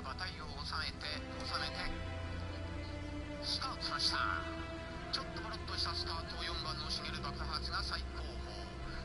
が馬体を収めてスタートしました。ちょっとバロッとしたスタート。4番の茂爆発が最高峰、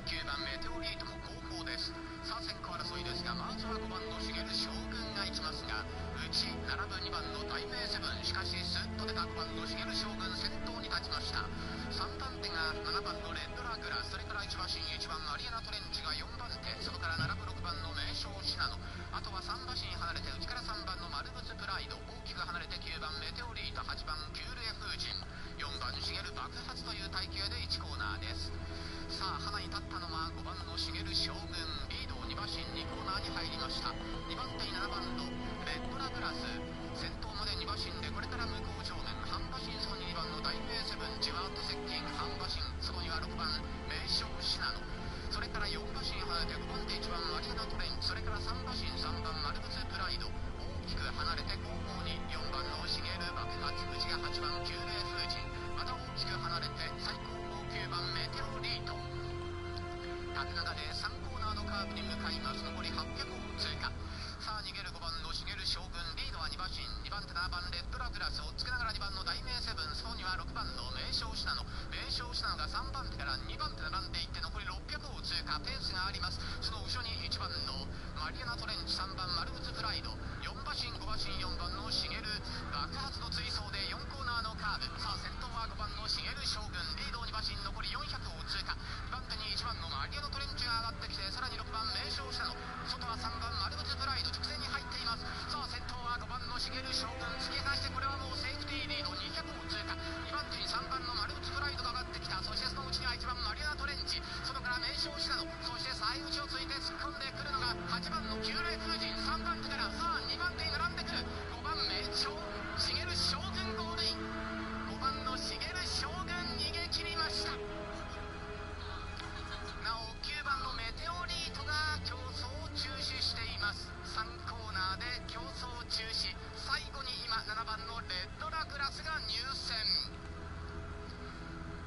9番メテオリートも後方です。さあ先行争いですが、まずは5番の茂将軍がいきますが、内並ぶ2番の大名セブン、しかしスッと出た5番の茂将軍先頭に立ちました。3番手が7番のレッドラグラ、それから1馬身1番マリアナトレンチが4番手、そこから並ぶ6番の名将シナノ、あとは3馬身離れて内から3番のマルブツプライド、大きく離れて9番メテオリート、8番キュールエ風神、4番茂爆発という体型で1コーナーです。さあ花に立ったのは5番の茂将軍、リードを2馬身2コーナーに入りました。2番手に7番のレッドラグラス、先頭まで2馬身でこれから向こう正面、半馬身その2番の大名セブン、じわっと接近、半馬身そのには6番名将シナノ、それから4馬身離れて5番手1番マリアナトレイン、それから3馬身3番マルブツプライド、大きく離れて後方に4番の茂爆発、内が8番キューレ風神、また大きく離れて最高峰9番メテオリート、縦長で3コーナーのカーブに向かいます。残り800を通過。さあ逃げる5番の茂将軍、リードは2馬身、2番手7番レッドラグラスをつけながら2番の大名セブン、そのには6番の名将シナノ、名将シナノが3番手から2番手並んでいって残り600を通過、ペースがあります。その後ろに1番のマリアナトレンチ、3番マルブツプライド、4馬身5馬身4番の茂爆発の追走で4コーナーのカーブ。さあ先頭は5番の茂将軍、リード2馬身残り400を通過、2番手に1番のマリアナトレンチが上がってきて、さらに6番名将シナノ、外は3番マルブツプライド、直線に入っています。さあ先頭は5番の茂将軍、突き放してこれはもうセーフティーリード、200を通過、2番手に3番のマルブツプライドが上がってきた。そしてそのうちには1番マリアナトレンチ、外から名将シナノ、そして最内をついて突っ込んでくるのが8番のキューレ風神、3番手からさあ2番手に並んでくる5番名将将軍ゴールイン、5番の茂将軍逃げ切りました。なお9番のメテオリートが競争を中止しています。3コーナーで競争中止、最後に今7番のレッドラグラスが入線。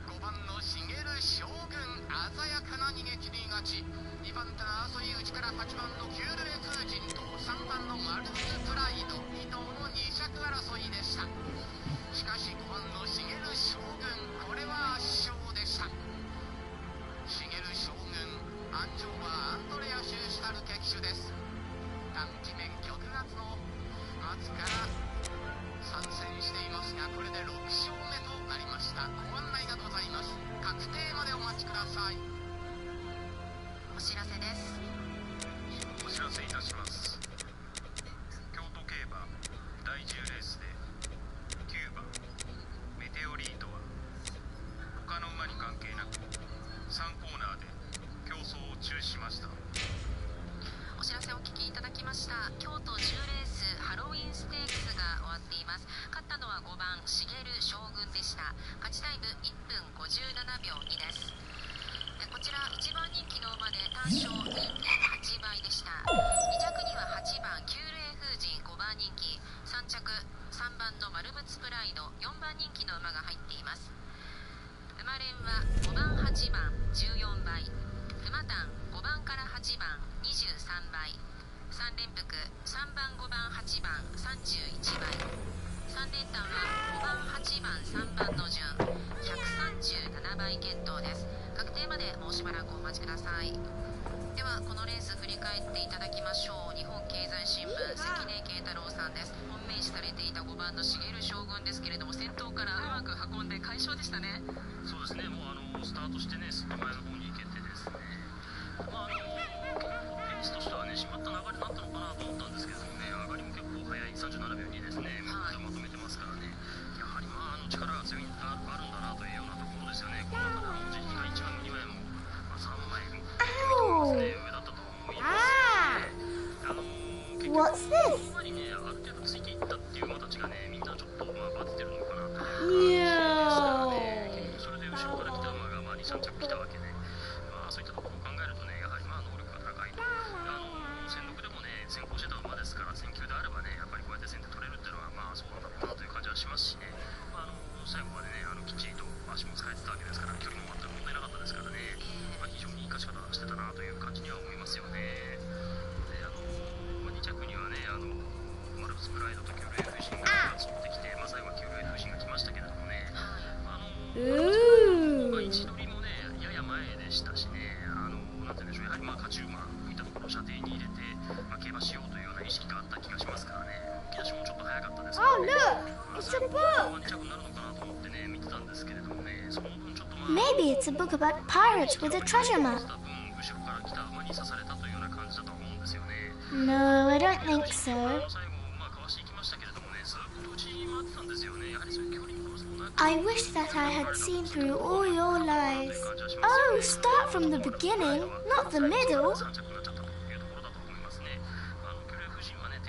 5番の茂将軍鮮やかな逃げ切り勝ち、2番手の争い内から8番のキュールレ風神と3番のマルブツプライド、伊藤の2着争いでした。しかし5番の茂将軍、これは圧勝でした。茂将軍、安城はアンドレア・シューシュタル騎手です。短期免許9月の末から参戦していますが、これで6勝目となりました。ご案内がございます。確定までお待ちください。お知らせです。お知らせいたします。京都競馬第10レースで9番メテオリートは他の馬に関係なく3コーナーで競争を中止しました。お知らせをお聞きいただきました。京都10レースハロウィンステークスが終わっています。勝ったのは5番茂将軍でした。勝ちタイム1分57秒2です。こちら1番人気の馬で単勝 2.8 倍でした。2着には8番キューレイ風神5番人気、3着3番のマルブツプライド4番人気の馬が入っています。馬連は5番8番14倍、馬単5番から8番23倍、3連複3番5番8番31倍、3連単は5番8番3番の順137倍検討です。確定までもうしばらくお待ちください。ではこのレース振り返っていただきましょう。日本経済新聞関根慶太郎さんです。本命視されていた5番の茂将軍ですけれども、先頭からうまく運んで快勝でしたね。そうですね、もうスタートしてね、すっと前の方に行けてですね、結構ペースとしてはね、締まった流れになったのかなと思ったんですけどもね、上がりも結構早い37秒にですね、まとめてますからね、やはり力が強いあるんだなというようなところですよね。この中で実績が1枚も2枚も、3枚もますね、上だったと思いますね。結局今にね、ある程度ついていったっていう馬たちがね、みんなちょっとバテてるのかなという感じですからね。結局それで後ろから来た馬が2、3着来たわけで、そういったところを考えるとね、やはり能力が高いと。戦力でもね、先行してた馬ですから、戦級であればね、やっぱりこうやって先手取れるっていうのはそうなんだろうなという感じはしますしね。最後までね、きっちりと足も使えてたわけですから、距離も全く問題なかったですからね、非常にいい勝ち方してたなという感じには思いますよね。で、2着にはね、マルブツ Oh, look! It's a book! Maybe it's a book about pirates with a treasure map. No, I don't think so. I wish that I had seen through all your lies. Oh, start from the beginning, not the middle.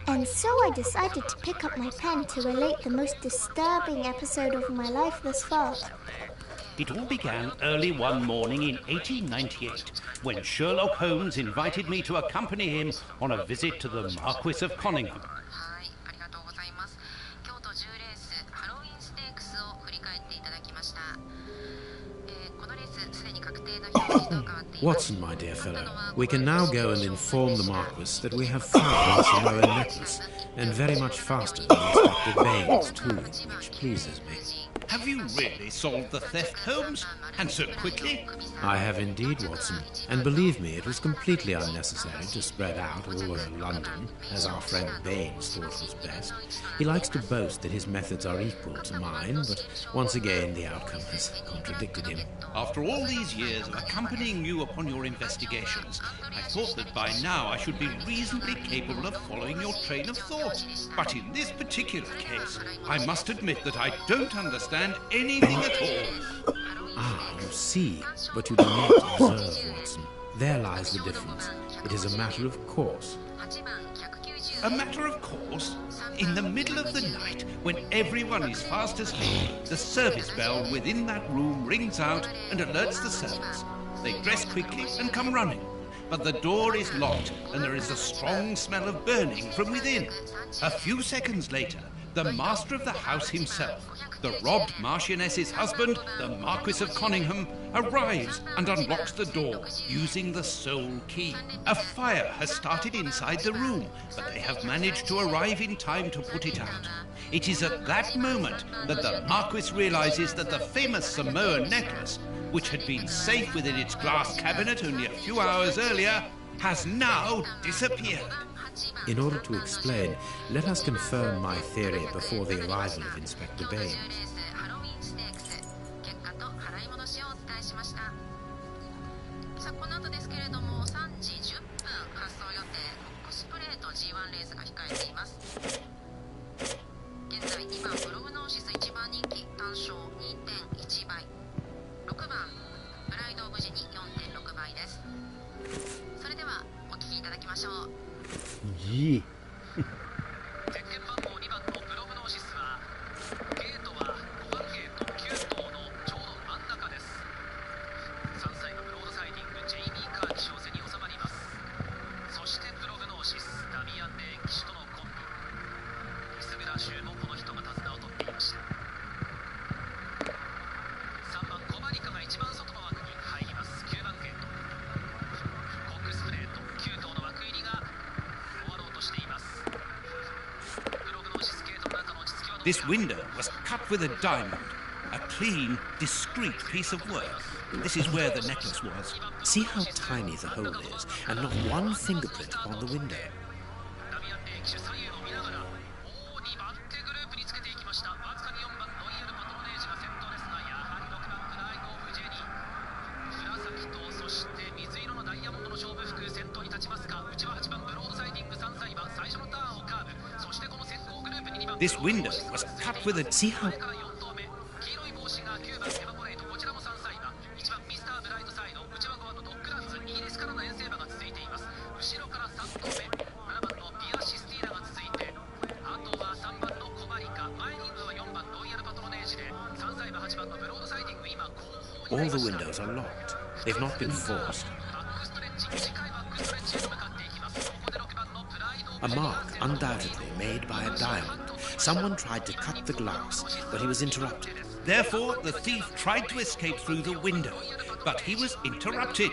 And so I decided to pick up my pen to relate the most disturbing episode of my life thus far. It all began early one morning in 1898, when Sherlock Holmes invited me to accompany him on a visit to the Marquis of Conyngham. はい、ありがとうございます。京都10レースハロウィンステークスを振り返っていただきました。このレースすでに確定の表示と変わっています。 Watson, my dear fellow, we can now go and inform the Marquis that we have found our Samoan necklace, and very much faster than Inspector Baines, too, which pleases me. Have you really solved the theft, Holmes? And so quickly? I have indeed, Watson, and believe me, it was completely unnecessary to spread out all over London, as our friend Baines thought was best. He likes to boast that his methods are equal to mine, but once again the outcome has contradicted him. After all these years of accompanying you upon your investigations, I thought that by now I should be reasonably capable of following your train of thought. But in this particular case, I must admit that I don't understand anything at all. Ah, you see, but you do not observe, Watson. There lies the difference. It is a matter of course. A matter of course? In the middle of the night, when everyone is fast asleep, the service bell within that room rings out and alerts the servants. They dress quickly and come running. But the door is locked and there is a strong smell of burning from within. A few seconds later, the master of the house himself, the robbed Marchioness's husband, the Marquis of Conyngham, arrives and unlocks the door using the sole key. A fire has started inside the room, but they have managed to arrive in time to put it out. It is at that moment that the Marquis realizes that the famous Samoan necklace, which had been safe within its glass cabinet only a few hours earlier, has now disappeared. In order to explain, let us confirm my theory before the arrival of Inspector Baines. ハロウィンステークス結果と払い戻しをお伝えしました。さあこの後ですけれども3時10分発送予定コックスプレート G1 レースが控えています。現在2番ブログノーシス1番人気単勝 2.1 倍、6番ブライドオブジェに 4.6 倍です。それではお聞きいただきましょう。鉄拳番号2番のブログノーシスはゲートは5番ゲート9頭のちょうど真ん中です。3歳のブロードサイディングジェイミー・カー騎手を背に収まります。そしてブログノーシスダミアン・レーン騎手とのコンビ、リスグラー州もこの人が手綱を取っていました。3番コマリカが一番外の枠に入ります。9番ゲートコックスプレート9頭の枠入りがThis window was cut with a diamond, a clean, discreet piece of work. This is where the necklace was. See how tiny the hole is, and not one fingerprint upon the window. This window was cut with a... See how... All the windows are locked. They've not been forced. A mark, undoubtedly made by a diamond. Someone tried to cut the glass, but he was interrupted. Therefore, the thief tried to escape through the window, but he was interrupted.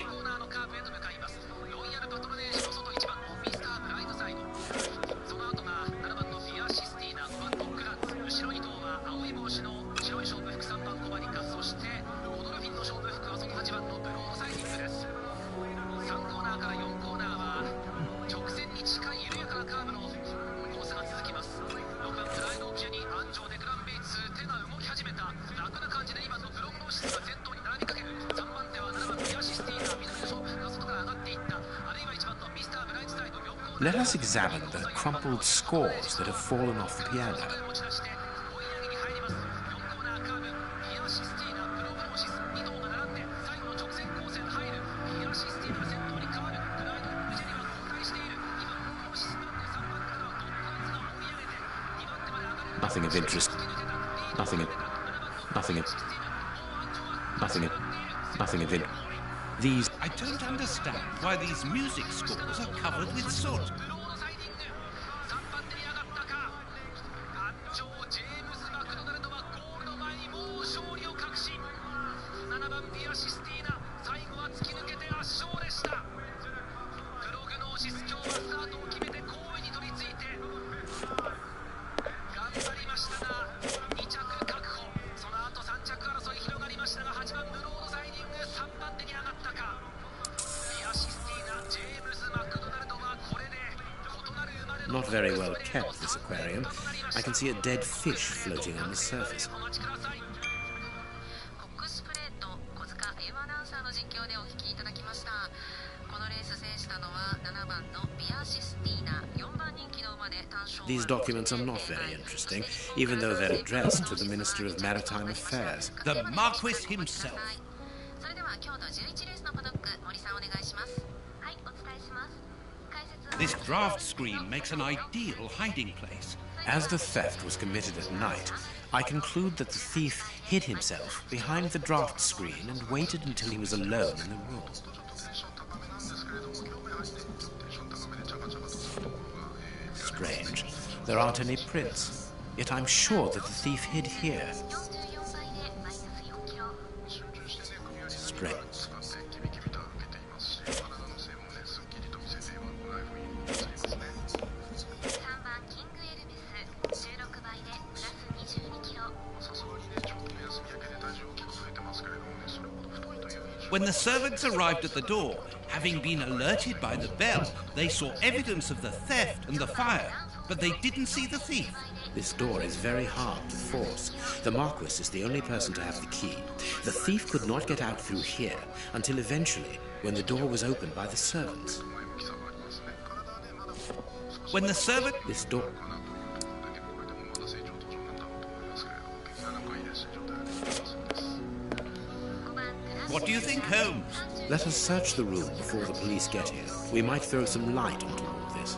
Let us examine the crumpled scores that have fallen off the piano. Nothing of interest. Nothing of interest. These... I don't understand why these music scores are covered with soot. Not very well kept, this aquarium. I can see a dead fish floating on the surface. These documents are not very interesting, even though they're addressed to the Minister of Maritime Affairs. The Marquis himself. This draft screen makes an ideal hiding place. As the theft was committed at night, I conclude that the thief hid himself behind the draft screen and waited until he was alone in the room. Strange. There aren't any prints. Yet I'm sure that the thief hid here. Strange. When the servants arrived at the door, having been alerted by the bell, they saw evidence of the theft and the fire, but they didn't see the thief. This door is very hard to force. The Marquis is the only person to have the key. The thief could not get out through here until eventually, when the door was opened by the servants. When the servant... This door... What do you think, Holmes? Let us search the room before the police get here. We might throw some light onto all this.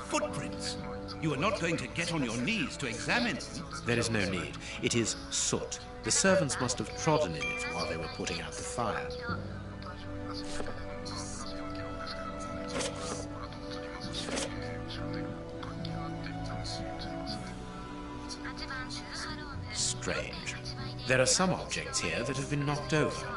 Footprints. You are not going to get on your knees to examine them. There is no need. It is soot. The servants must have trodden in it while they were putting out the fire. Strange. There are some objects here that have been knocked over.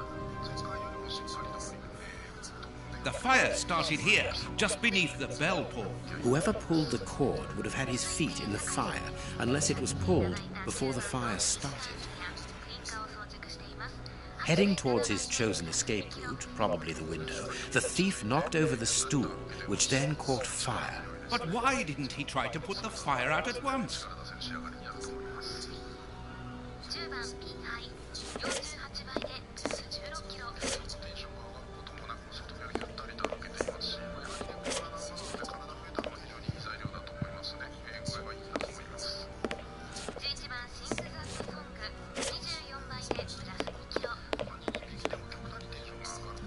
The fire started here, just beneath the bell pull. Whoever pulled the cord would have had his feet in the fire, unless it was pulled before the fire started. Heading towards his chosen escape route, probably the window, the thief knocked over the stool, which then caught fire. But why didn't he try to put the fire out at once?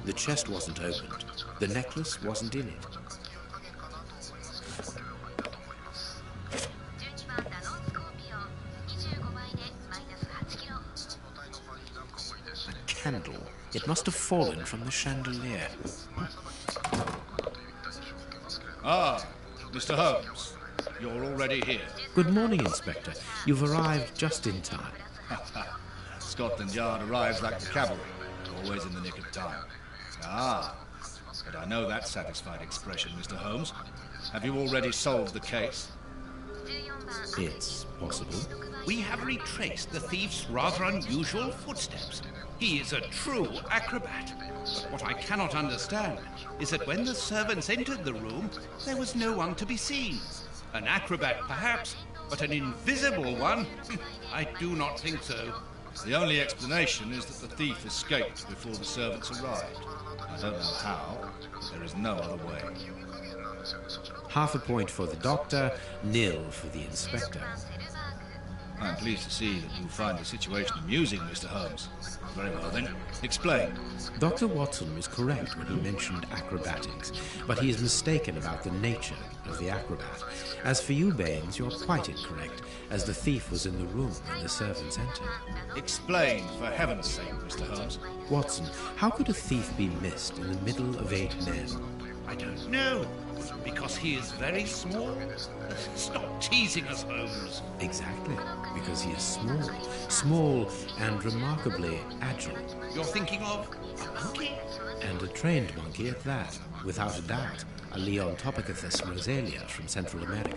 The chest wasn't opened. The necklace wasn't in it. A candle. It must have fallen from the chandelier. Ah, Mr. Holmes. You're already here. Good morning, Inspector. You've arrived just in time. Scotland Yard arrives like the cavalry, always in the nick of time. Ah, but I know that satisfied expression, Mr. Holmes. Have you already solved the case? It's possible. We have retraced the thief's rather unusual footsteps. He is a true acrobat. But what I cannot understand is that when the servants entered the room, there was no one to be seen. An acrobat, perhaps, but an invisible one? I do not think so. The only explanation is that the thief escaped before the servants arrived. I don't know how, but there is no other way. Half a point for the doctor, nil for the inspector. I'm pleased to see that you find the situation amusing, Mr. Holmes. Very well then, explain. Dr. Watson was correct when he mentioned acrobatics, but he is mistaken about the nature of the acrobat. As for you, Baines, you're quite incorrect, as the thief was in the room when the servants entered. Explain, for heaven's sake, Mr. Holmes. Watson, how could a thief be missed in the middle of 8 men? I don't know. Because he is very small? Stop teasing us, Holmes. Exactly, because he is small. Small and remarkably agile. You're thinking of a monkey? And a trained monkey at that, without a doubt. A Leontopithecus rosalia from Central America.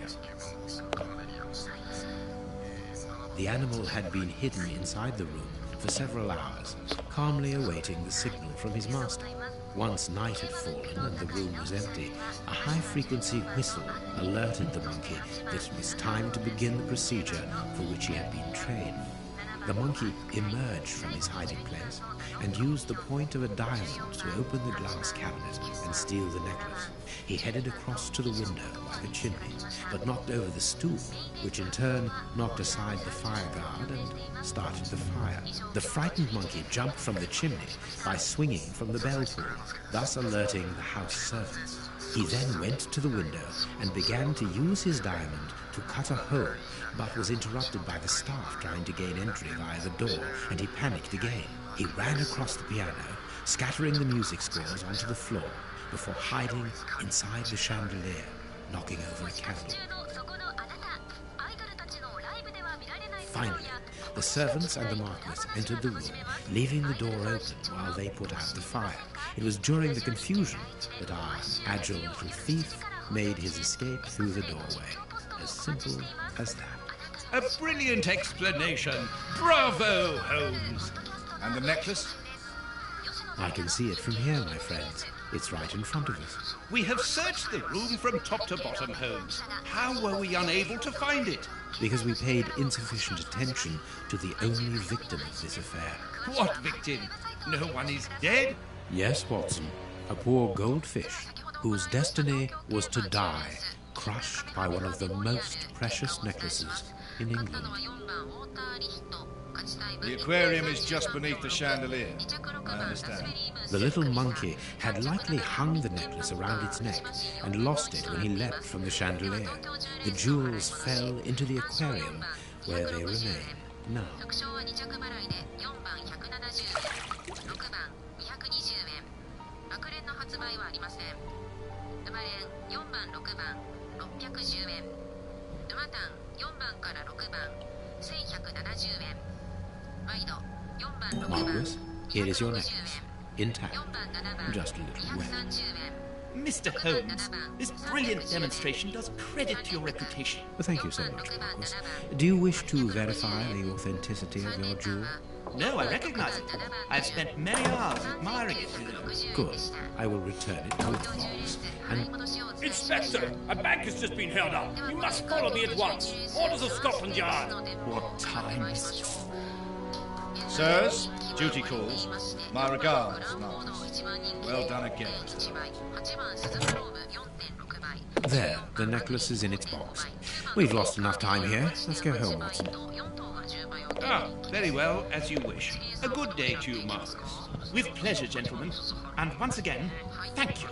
The animal had been hidden inside the room for several hours, calmly awaiting the signal from his master. Once night had fallen and the room was empty, a high-frequency whistle alerted the monkey that it was time to begin the procedure for which he had been trained. The monkey emerged from his hiding place and used the point of a diamond to open the glass cabinet and steal the necklace. He headed across to the window by the chimney, but knocked over the stool, which in turn knocked aside the fire guard and started the fire. The frightened monkey jumped from the chimney by swinging from the bell pull, thus alerting the house servants. He then went to the window and began to use his diamond to cut a hole, but was interrupted by the staff trying to gain entry via the door, and he panicked again. He ran across the piano, scattering the music scores onto the floor, before hiding inside the chandelier, knocking over a candle. Finally, the servants and the Marquis entered the room, leaving the door open while they put out the fire. It was during the confusion that our agile little thief made his escape through the doorway. As simple as that. A brilliant explanation. Bravo, Holmes. And the necklace? I can see it from here, my friends. It's right in front of us. We have searched the room from top to bottom, Holmes. How were we unable to find it? Because we paid insufficient attention to the only victim of this affair. What victim? No one is dead? Yes, Watson. A poor goldfish whose destiny was to die, crushed by one of the most precious necklaces in England. The aquarium is just beneath the chandelier. I understand. The little monkey had likely hung the necklace around its neck and lost it when he leapt from the chandelier. The jewels fell into the aquarium, where they remain now. Marquis, here is your necklace, intact, just a little wet. Mr. Holmes, this brilliant demonstration does credit to your reputation. Well, thank you so much, Marquis. Do you wish to verify the authenticity of your jewel? No, I recognize it. I've spent many hours admiring it, you know. Good. I will return it to its box. And Inspector, a bank has just been held up. You must follow me at once. Orders of Scotland Yard. What time is it? Sirs, duty calls. My regards, Marquis. Well done again, Mr. Holmes. there, the necklace is in its box. We've lost enough time here. Let's go home, Watson. Ah, very well, as you wish. A good day to you, Marcus. With pleasure, gentlemen. And once again, thank you.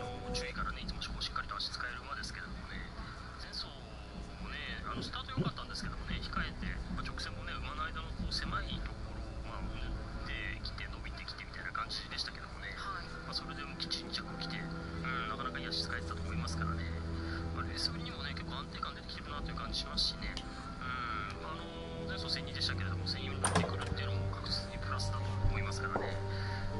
スタート良かったんですけどもね、控えて、直線もね、馬の間のこう狭いところを縫ってきて伸びてきてみたいな感じでしたけどもね、それでもきっちり着来て、なかなかいい足使えてたと思いますからね、レースぶりにもね、結構安定感出てきてるなという感じしますしね、前走1002でしたけれども、1004になってくるっていうのも確実にプラスだと思いますからね。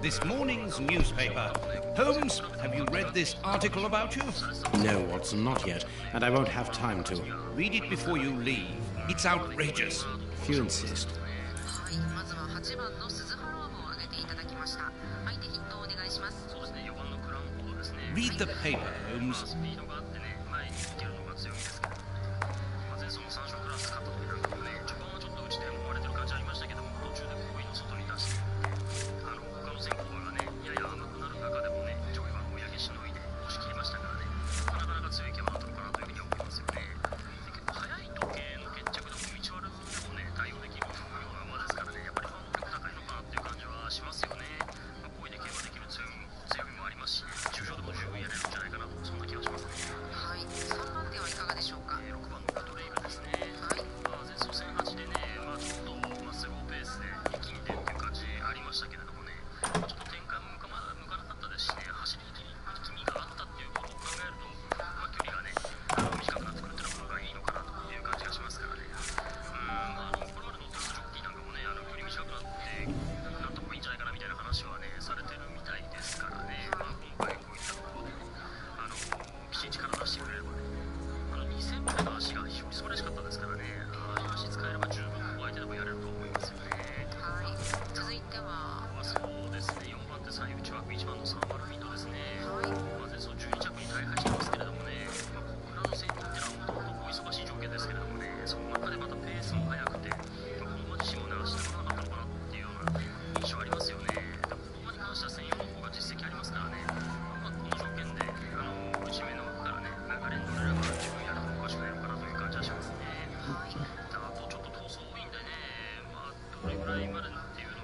This morning's newspaper. Holmes, have you read this article about you? No, Watson, not yet, and I won't have time to. Read it before you leave. It's outrageous. If you insist. Read the paper, Holmes.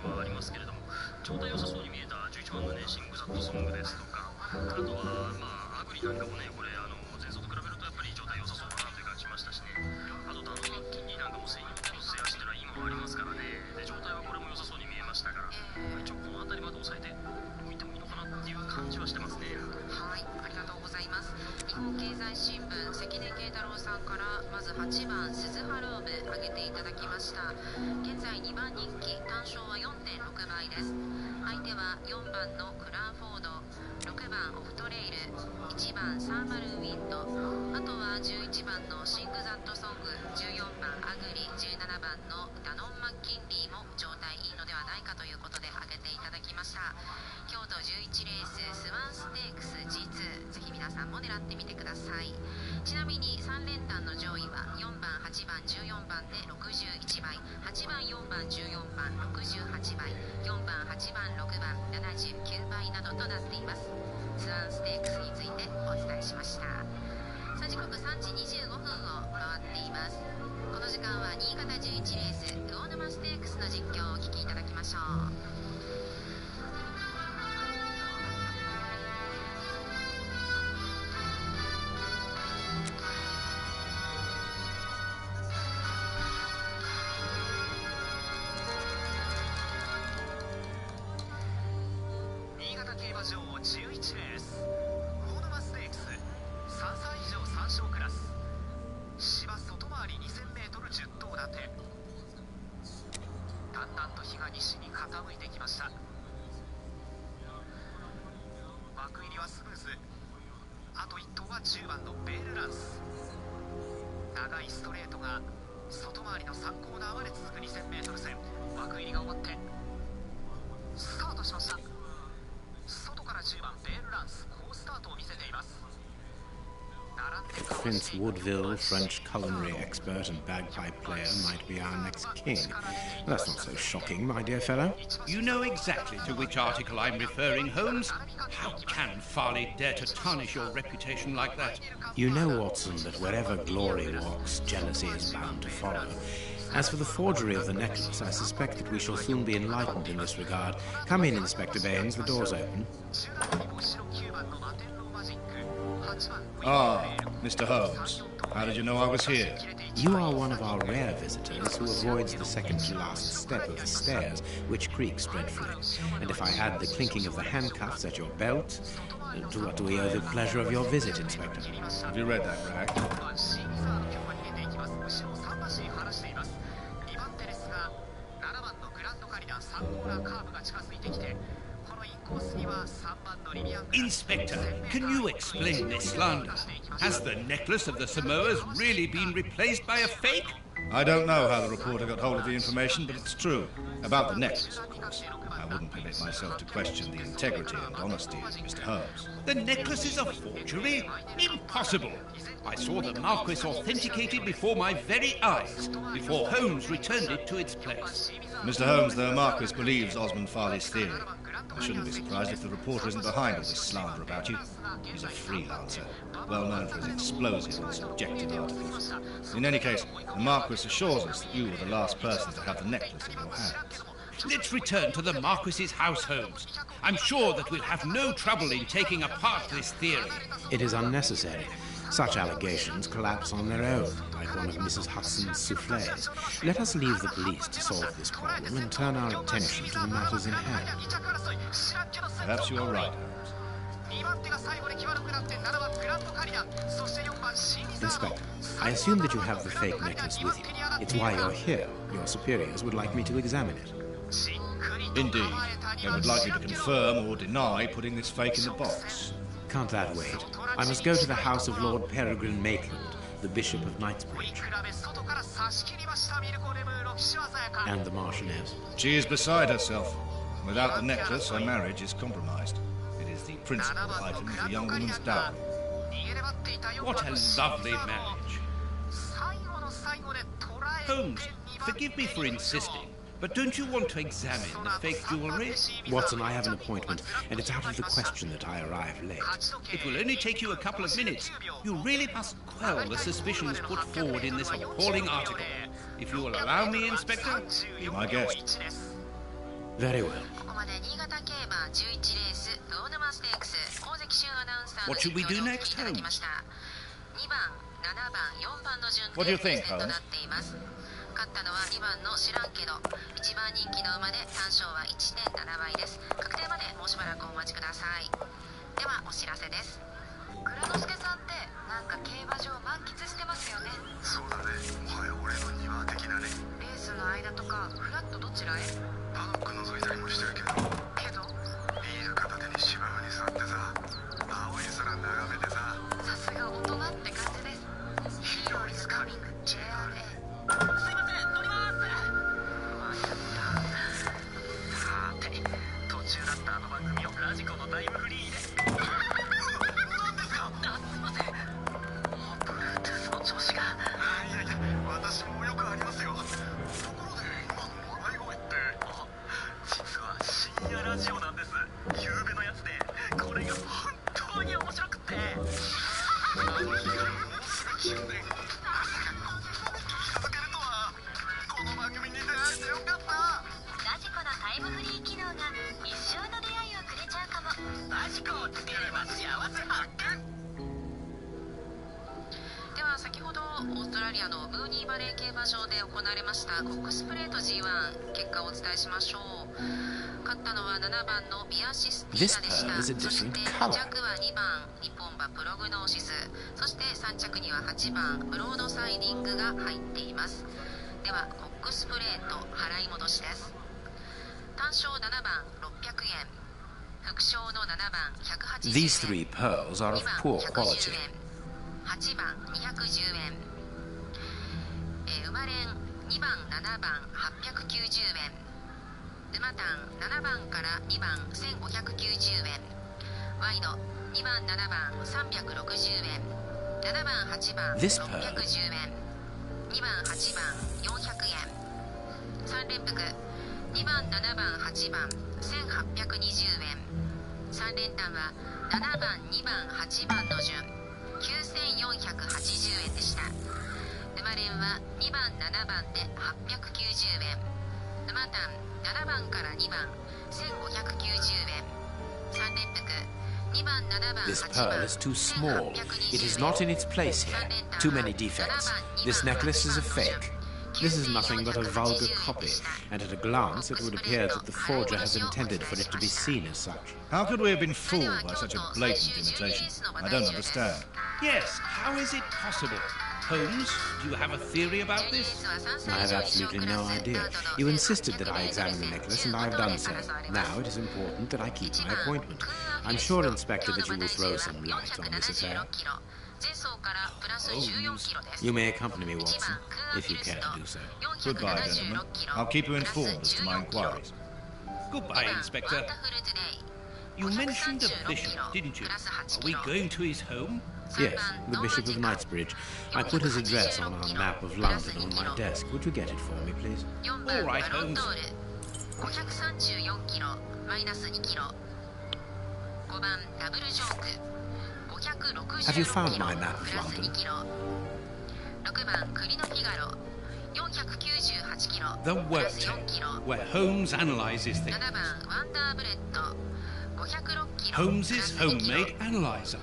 のはありますけれども、状態良さそうに見えた11番のね、シングザットソングですとか、あとは、アグリなんかもね、これ、前走と比べるとやっぱり状態良さそうだなという感じしましたしね、あとダノンマッキンリーなんかも専用コースやしてるいいものありますからね、で状態はこれも良さそうに見えましたから、一応この辺りまで抑えておいてもいいのかなっていう感じはしてますね。はい、ありがとうございます。日本経済新聞関根慶太郎さんからまず8番スズハローブ挙げていただきました。現在2番人気、単勝は 4.6 倍です。相手は4番のクラーフォード、6番オフトレイル、1番サーマルウィンド、あとは11番のシングザットソング、14番アグリ、17番のダノンマッキンリーも状態いいのではないかということで挙げていただきました。京都11レーススワンステークス G2、 ぜひ皆さんも狙ってみてください。ちなみに3連単の上位は4番、8番、14番で61倍、8番、4番、14番、68倍、4番、8番、6番、79倍などとなっています。スワンステークスについてお伝えしました。さあ、時刻3時25分を回っています。この時間は新潟11レース魚沼ステークスの実況をお聞きいただきましょう。新潟競馬場11レース魚沼ステークス、3歳以上3勝クラス、芝外回り 2000m 10頭立て。だんだんと日が西に傾いてきました。枠入りはスムーズ。あと1頭は10番のベールランス。長いストレートが外回りの3コーナーまで続く 2000m 戦。枠入りが終わってスタートしました。外から10番ベールランス、好スタートを見せています。 Prince Woodville, French culinary expert and bagpipe player, might be our next king. That's not so shocking, my dear fellow. You know exactly to which article I'm referring, Holmes. How can Farley dare to tarnish your reputation like that? You know, Watson, that wherever glory walks, jealousy is bound to follow. As for the forgery of the necklace, I suspect that we shall soon be enlightened in this regard. Come in, Inspector Baines, the door's open. Ah, Mr. Holmes. How did you know I was here? You are one of our rare visitors who avoids the second-to-last step of the stairs, which creaks dreadfully. And if I add the clinking of the handcuffs at your belt, to what do we owe the pleasure of your visit, Inspector? Have you read that, Rag? Inspector, can you explain this slander? Has the necklace of the Samoas really been replaced by a fake? I don't know how the reporter got hold of the information, but it's true. About the necklace, of course. I wouldn't permit myself to question the integrity and honesty of Mr. Holmes. The necklace is a forgery? Impossible! I saw the Marquis authenticated before my very eyes, before Holmes returned it to its place. Mr. Holmes, the Marquis believes Osmond Farley's theory. I shouldn't be surprised if the reporter isn't behind all this slander about you. He's a freelancer, well known for his explosive and subjective articles. In any case, the Marquis assures us that you were the last person to have the necklace in your hands. Let's return to the Marquis's house, Holmes. I'm sure that we'll have no trouble in taking apart this theory. It is unnecessary. Such allegations collapse on their own, like one of Mrs. Hudson's soufflés. Let us leave the police to solve this problem and turn our attention to the matters in hand. Perhaps you are right, Holmes. Inspector, I assume that you have the fake necklace with you. It's why you're here. Your superiors would like me to examine it. Indeed. They would like you to confirm or deny putting this fake in the box. Can't that wait? I must go to the house of Lord Peregrine Maitland, the Bishop of Knightsbridge. And the Marchioness. She is beside herself. Without the necklace, her marriage is compromised. It is the principal item of the young woman's dowry. What a lovely marriage. Holmes, forgive me for insisting, but don't you want to examine the fake jewellery? Watson, I have an appointment, and it's out of the question that I arrive late. It will only take you a couple of minutes. You really must quell the suspicions put forward in this appalling article. If you will allow me, Inspector. Be my guest. Very well. ここまで新潟競馬11レース魚沼ステークス大関俊アナウンサーの What should we do 実況でお聞 next, きいただきました。2番、7番、4番の順 What do で you レー think, スとなっています。勝ったのは2番の知らんけど1番人気の馬で単勝は 1.7 倍です。確定までもうしばらくお待ちください。ではお知らせです。蔵之介さんってなんか競馬場満喫してますよね。そうだね、もはや俺の庭的なね。レースの間とかフラットどちらへ？パドック覗いたりもしてるけどビール片手に芝生に座ってさ、青い空眺めてさ。さすが大人って感じです。ヒーローイズカミング JRA。 すいません、乗ります。さて、途中だったあの番組をラジコのタイムフリーで。何ですか？すいません。Bluetooth の調子が。いやいや、私もよくありますよ。ところで今の笑い声って。実は深夜ラジオなんです。夕べのやつで、これが本当に面白くて。あの日からもうすぐ9年。まさかこんなに続けるとは。この番組に出会えてよかった。ラジコのタイムフリー機能が一生の出会いをくれちゃうかも。ラジコをつければ幸せ発見。では先ほどオーストラリアのムーニーバレー競馬場で行われましたコックスプレート G1 結果をお伝えしましょう。勝ったのは7番のビアシスティーナでした。そして2着は2番日本馬プログノーシス、そして3着には8番ブロードサイディングが入っています。ではコックスプレート払い戻しです。単勝7番600円、副賞の7番180円、 These three pearls are of 2番 poor 110 quality. 円、8番210円、馬連2番7番890円、馬単7番から2番1590円、ワイド2番7番360円、7番8番610円、2番8番400円、3連複2番7番8番1820円、3連単は7番2番8番の順9480円でした。馬連は2番7番で890円、馬単7番から2番1590円、3連複2番7番 This 8番 pearl is too small. It is not in its place here. Too many defects. This necklace is a fake. This is nothing but a vulgar copy, and at a glance it would appear that the forger has intended for it to be seen as such. How could we have been fooled by such a blatant imitation? I don't understand. Yes, how is it possible? Holmes, do you have a theory about this? I have absolutely no idea. You insisted that I examine the necklace, and I have done so. Now it is important that I keep my appointment. I'm sure, Inspector, that you will throw some light on this affair. You may accompany me, Watson, if you care to do so. Goodbye, gentlemen. I'll keep you informed as to my inquiries. Goodbye, Inspector. You mentioned a bishop, didn't you? Are we going to his home? Yes, the Bishop of Knightsbridge. I put his address on our map of London on my desk. Would you get it for me, please? All right, Holmes. 534キロマイナス2キロ、5番ダブルジョーク Have you found 566キロ my map of プラス London? 2キロ、6番栗のフィガロ498キロ The プ work ラス4キロ、 where Holmes analyzes things. 7番ワンダーブレッド506キロ Holmes's プラス2キロ、 homemade analyzer.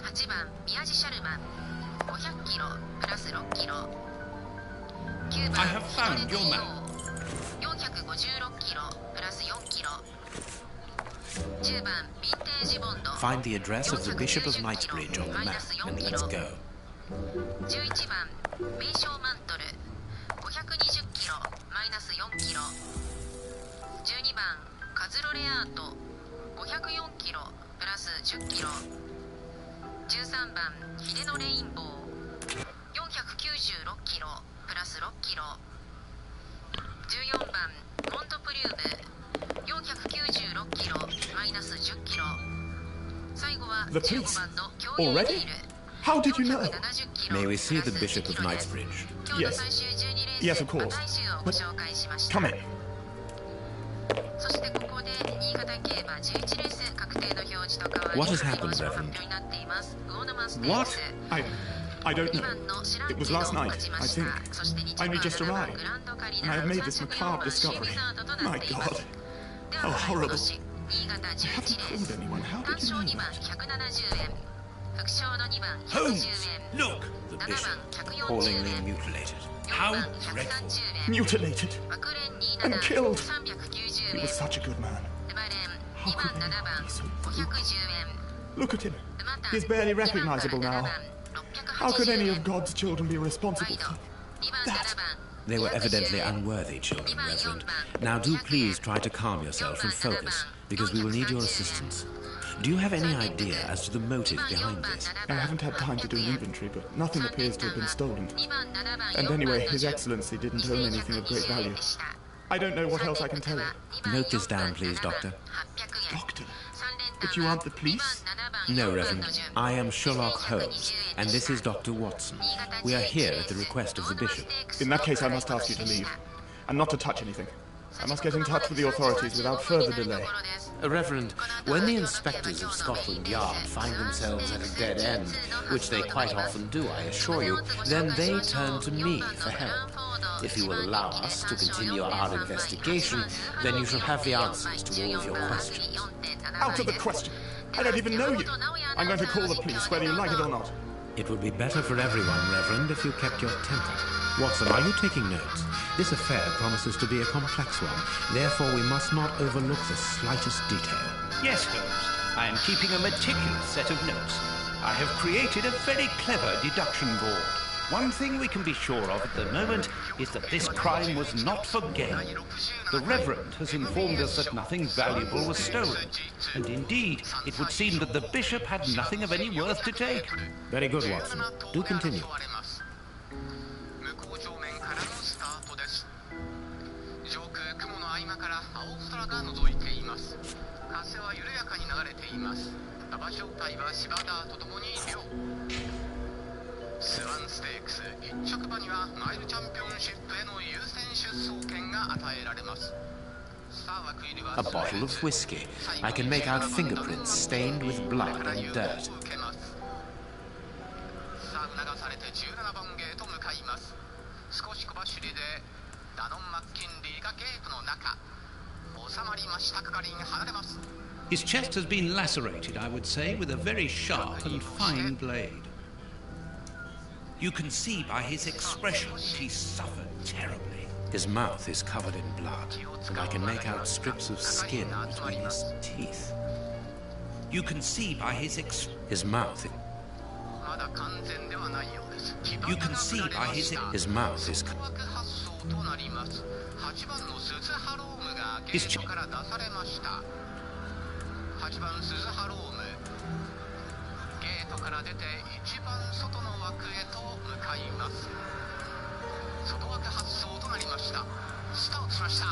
8番宮地シャルマン500キロプラス6キロ、9 I 番 have found your map. 456キロプラス4キロ、10番ヴィンテージボンド Find the address of the Bishop of Knightsbridge on the map, and let's go. 11番名称マントル520キロマイナス4キロ、12番カズロレアート504キロプラス10キロ、13番ヒデノレインボー496キロプラス6キロ、14番モントプリューム496キロマイナス10キロ、最後は The 15 police? 番の競輪 Already? テール How did you know? 470キロ May we see the プラス Bishop of 10キロです。 Knightsbridge? 今日の最終12レース Yes, of course. 馬体集をご紹介しました。 Come in. そしてここで新潟競馬11レース確定の表示と変わり What has happened, 発 Reverend? 表になっています。魚沼ステーク What? ス I don't 2 know. 番のシラン It キ was ド last を night, 勝ちま I した。 think. そして2着 I は only just 7番 arrived, グランドカリ and ナ I have made 3 this 着 macabre 4番シー discovery. ビザードとな My っています。 God. How horrible. 新潟 I haven't 11レー called ス anyone. How 単 did you 勝 know 2番 that? 170円副賞の2番 Holmes, 110円 look! The 7番 bishop, 140 appallingly 円 mutilated. 4 How 番 dreadful. 130円 Mutilated. 枠連 And 27 killed. 390 He 円 was such a good man. 馬連2番7番510円 Look at him. 馬単 He's barely 2番から recognizable 7 now. 番 How could 680 any 円 of God's children be ワイ responsible ド for 2番 that? 7番 They were evidently unworthy children, Reverend. Now do please try to calm yourself and focus, because we will need your assistance. Do you have any idea as to the motive behind this? I haven't had time to do an inventory, but nothing appears to have been stolen. And anyway, His Excellency didn't own anything of great value. I don't know what else I can tell you. Note this down, please, Doctor. Doctor? But you aren't the police? No, Reverend. I am Sherlock Holmes, and this is Dr. Watson. We are here at the request of the bishop. In that case, I must ask you to leave. And not to touch anything. I must get in touch with the authorities without further delay. Reverend, when the inspectors of Scotland Yard find themselves at a dead end, which they quite often do, I assure you, then they turn to me for help. If you will allow us to continue our investigation, then you shall have the answers to all of your questions. Out of the question! I don't even know you! I'm going to call the police, whether you like it or not. It would be better for everyone, Reverend, if you kept your temper. Watson, are you taking notes? This affair promises to be a complex one. Therefore, we must not overlook the slightest detail. Yes, Holmes. I am keeping a meticulous set of notes. I have created a very clever deduction board. One thing we can be sure of at the moment is that this crime was not for gain. The Reverend has informed us that nothing valuable was stolen. And indeed, it would seem that the bishop had nothing of any worth to take. Very good, Watson. Do continue. 向こう正面からのスタートです。上空雲の合間から青空が覗いています。風は緩やかに流れています。馬正体は芝田とともに両スワンステークス1着馬にはマイルチャンピオンシップへの優先出走権が与えられます。 A bottle of whiskey. I can make out fingerprints stained with blood and dirt. さあ促されて17番ゲート向かいます。少し小走りでダノン・マッキンリーがゲートの中収まりました。係員離れます。 His chest has been lacerated, I would say, with a very sharp and fine blade. You can see by his expression that he suffered terribly. His mouth is covered in blood, and I can make out strips of skin between his teeth. You can see by his mouth. You can see by his mouth is. His 8番鈴ハロームゲートから出て一番外の枠へと向かいます。外枠発走となりました。スタートしました。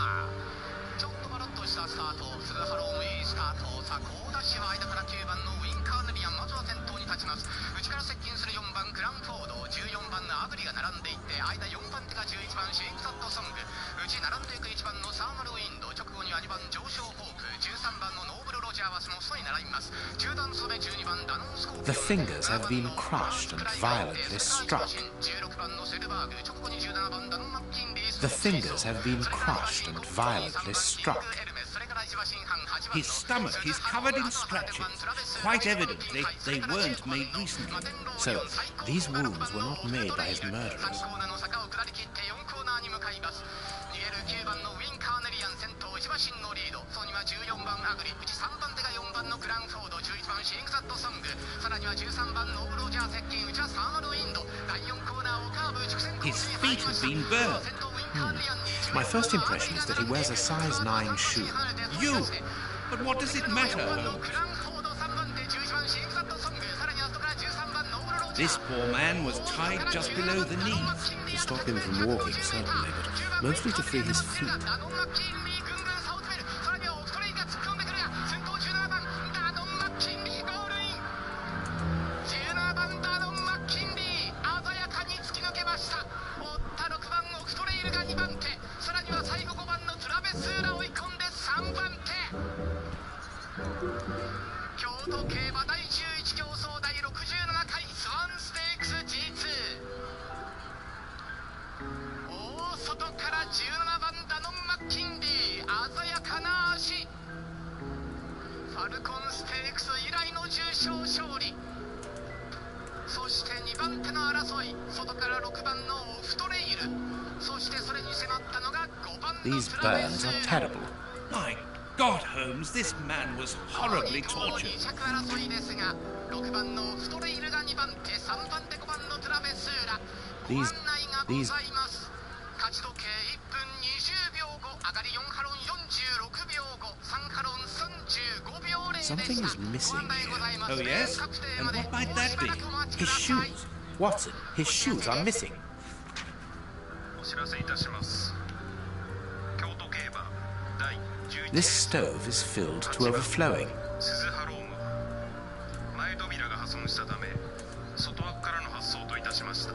ちょっとバラッとしたスタート。鈴ハロームいいスタート。さあ好ダッシュは間から9番のウィンカーネリアン、まずは先頭に立ちます。内から接近する4番クランフォード、14番のアグリが並んでいって、間4番手が11番シェイクサットソング、内並んでいく1番のサーマルウィンド、直後には2番上昇ホーク、13番のノーブルロジャーはその外に並びます。中段袖12番ダノンスコープ、 The fingers have been crushed and violently struck. 16番のセルバーグ、直後に17番ダノンマッキンリー、 The fingers have been crushed and violently struck. His stomach is covered in scratches. Quite evidently, they weren't made recently. So, these wounds were not made by his murderers. 9番のウィンカーネリアン先頭一馬身のリード、そこには14番アグリ、うち3番手が4番のクランフォード、11番シンクサットソング、さらには13番ノーブロジャー接近、うちはサーマルウィンド、第4コーナーをカーブ直線コースに入りました。 His feet have been burned. My first impression is that he wears a size 9 shoe. You! But what does it matter? This poor man was tied just below the knees. To stop him from walking, certainly, but mostly to free his feet. ファルコンステークス以来の重賞勝利。そして2番手の争い、外から6番のオフトレイル、そしてそれに迫ったのが5番の These burns are terrible. My God, Holmes, this man was horribly tortured. 2着争いですが、6番のオフトレイルが2番手、3番手5番のトラベスーラ、ご案内がございます。勝ち時計1分20秒後、上がり4ハロン46秒後、3ハロン35秒0でした。 Something is missing here. Oh, yes? And what might that be? His shoes. Watson, his shoes are missing. お知らせいたします。京都競馬第11 This stove is filled to overflowing. 鈴ハローム前扉が破損したため外枠からの発送といたしました。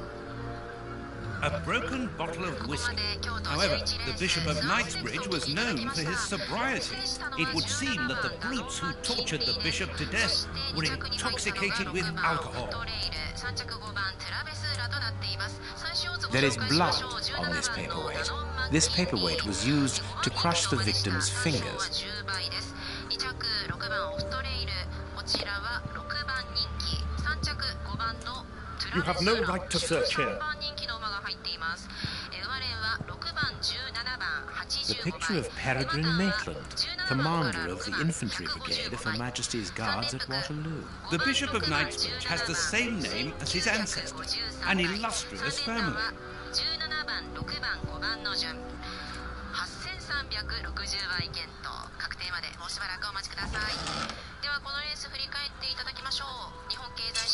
A broken bottle of whiskey. However, the Bishop of Knightsbridge was known for his sobriety. It would seem that the brutes who tortured the Bishop to death were intoxicated with alcohol. There is blood on this paperweight. This paperweight was used to crush the victim's fingers. You have no right to search here. The picture of Peregrine Maitland, commander of the infantry brigade of Her Majesty's Guards at Waterloo. The Bishop of Knightsbridge has the same name as his ancestors, an illustrious family.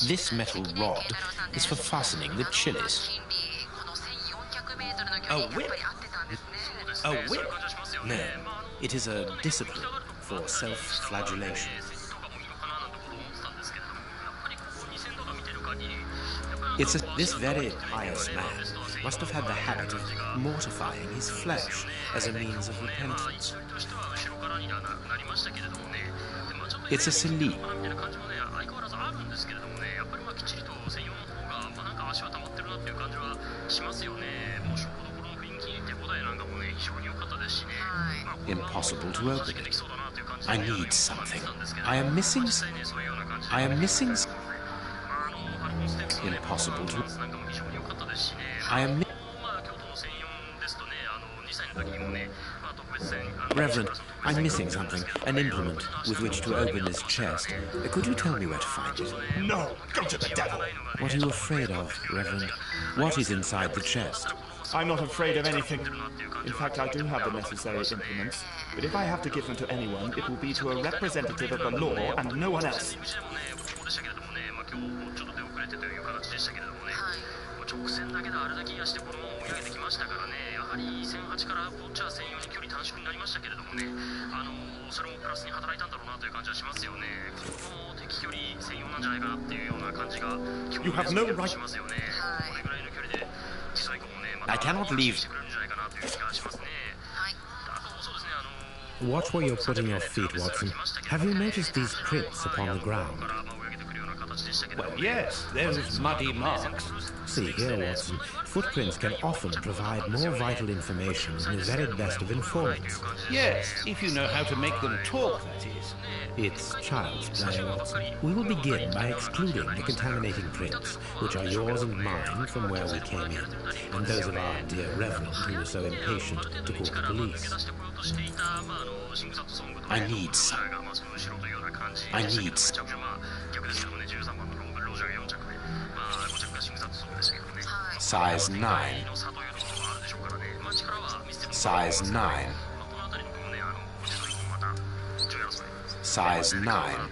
This metal rod is for fastening the chilies. A whip? A whip? No, it is a discipline for self-flagellation. This very pious man must have had the habit of mortifying his flesh as a means of repentance. It's a sleep. Impossible to open it. I need something. I am missing. Impossible to. Reverend, I'm missing something. An implement with which to open this chest. Could you tell me where to find it? No, go to the devil. What are you afraid of, Reverend? What is inside the chest? I'm not afraid of anything. In fact, I do have the necessary implements. But if I have to give them to anyone, it will be to a representative of the law and no one else. You have no right. I cannot leave. Watch where you're putting your feet, Watson. Have you noticed these prints upon the ground? Well, yes, those muddy marks. See here, Watson. Footprints can often provide more vital information than the very best of informants. Yes, if you know how to make them talk, that is. It's child's play, Watson. We will begin by excluding the contaminating prints, which are yours and mine from where we came in, and those of our dear Reverend who was so impatient to call the police. I need some. Size 9. Size 9. Size 9.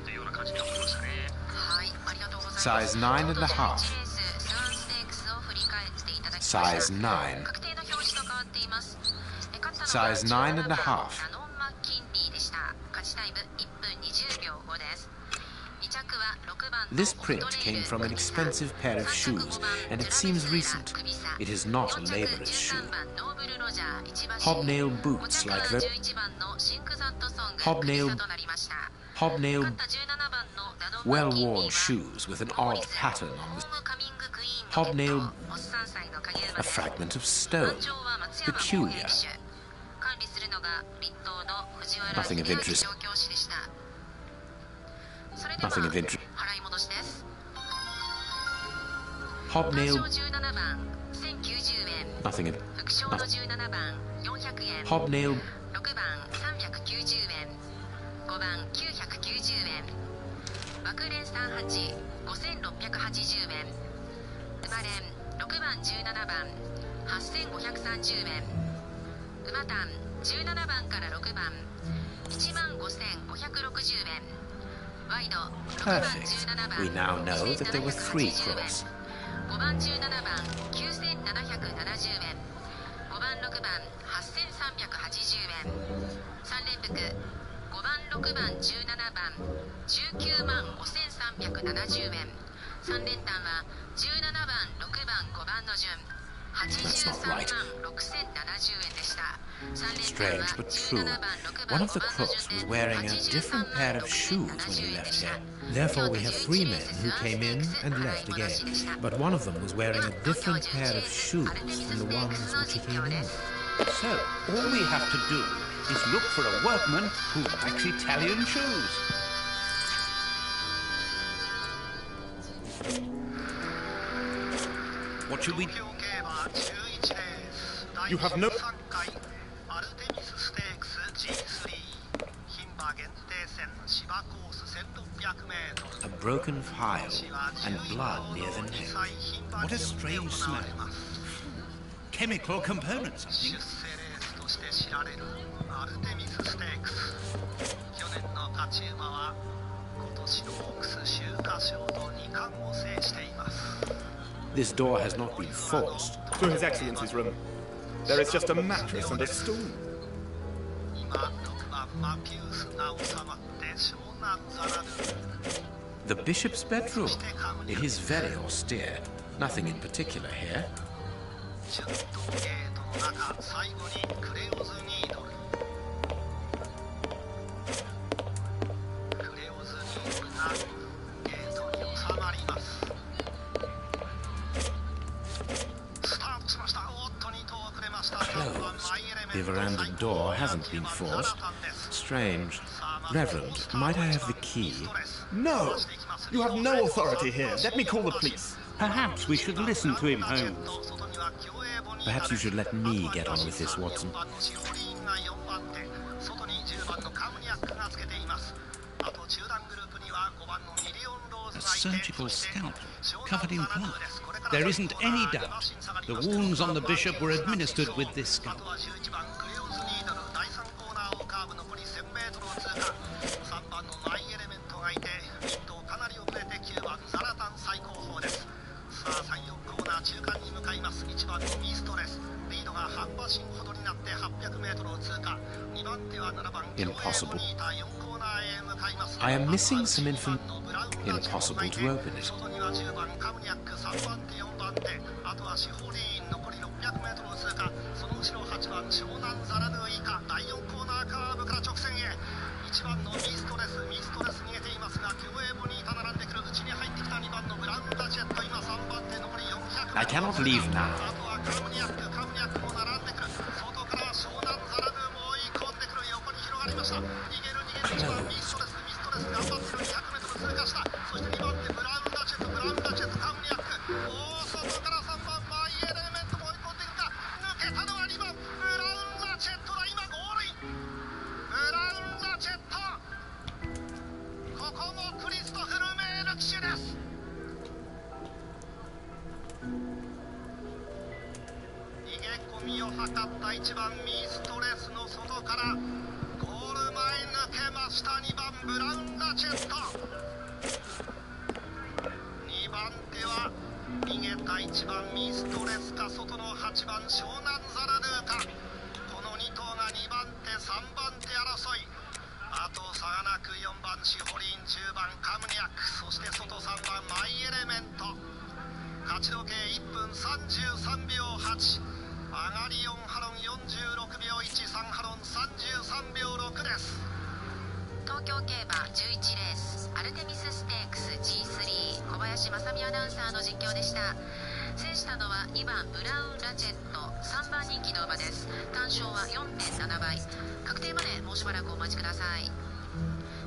Size 9.5. Size 9. Size 9.5. This print came from an expensive pair of shoes, and it seems recent. It is not a labourer's shoe. Hobnail boots like the... Hobnail... well-worn shoes with an odd pattern on the... Hobnail... a fragment of stone. Peculiar. Nothing of interest. Nothing of interest. 払い戻しです。 Hobnail. 副賞17番1090円。 Nothing of. 副賞の17番400円。 Hobnail. 6番390円。5番990円。枠連38 5680円。馬連6番17番8530円。馬単17番から6番1万5560円。ワイド6番17番 We now know that there were 3 cross. 5番17番9770円。5番6番8380円。3連複5番6番17番19万5370円。3連単は17番6番5番の順83万6070円でした。 Strange but true. One of the crooks was wearing a different pair of shoes when he left here. Therefore, we have 3 men who came in and left again. But one of them was wearing a different pair of shoes from the ones which he came in. So, all we have to do is look for a workman who likes Italian shoes. What should we do? You have no... A broken file and blood near the neck. What a strange smell. Chemical components, I think. This door has not been forced. To His Excellency's room. There is just a mattress and a stool. The bishop's bedroom. It is very austere. Nothing in particular here. Closed. The veranda door hasn't been forced. Strange. Reverend, might I have the key? No! You have no authority here. Let me call the police. Perhaps we should listen to him, Holmes. Perhaps you should let me get on with this, Watson. A surgical scalpel covered in blood. There isn't any doubt. The wounds on the bishop were administered with this scalpel. Impossible. I am missing some information. Impossible to open it. I cannot leave now.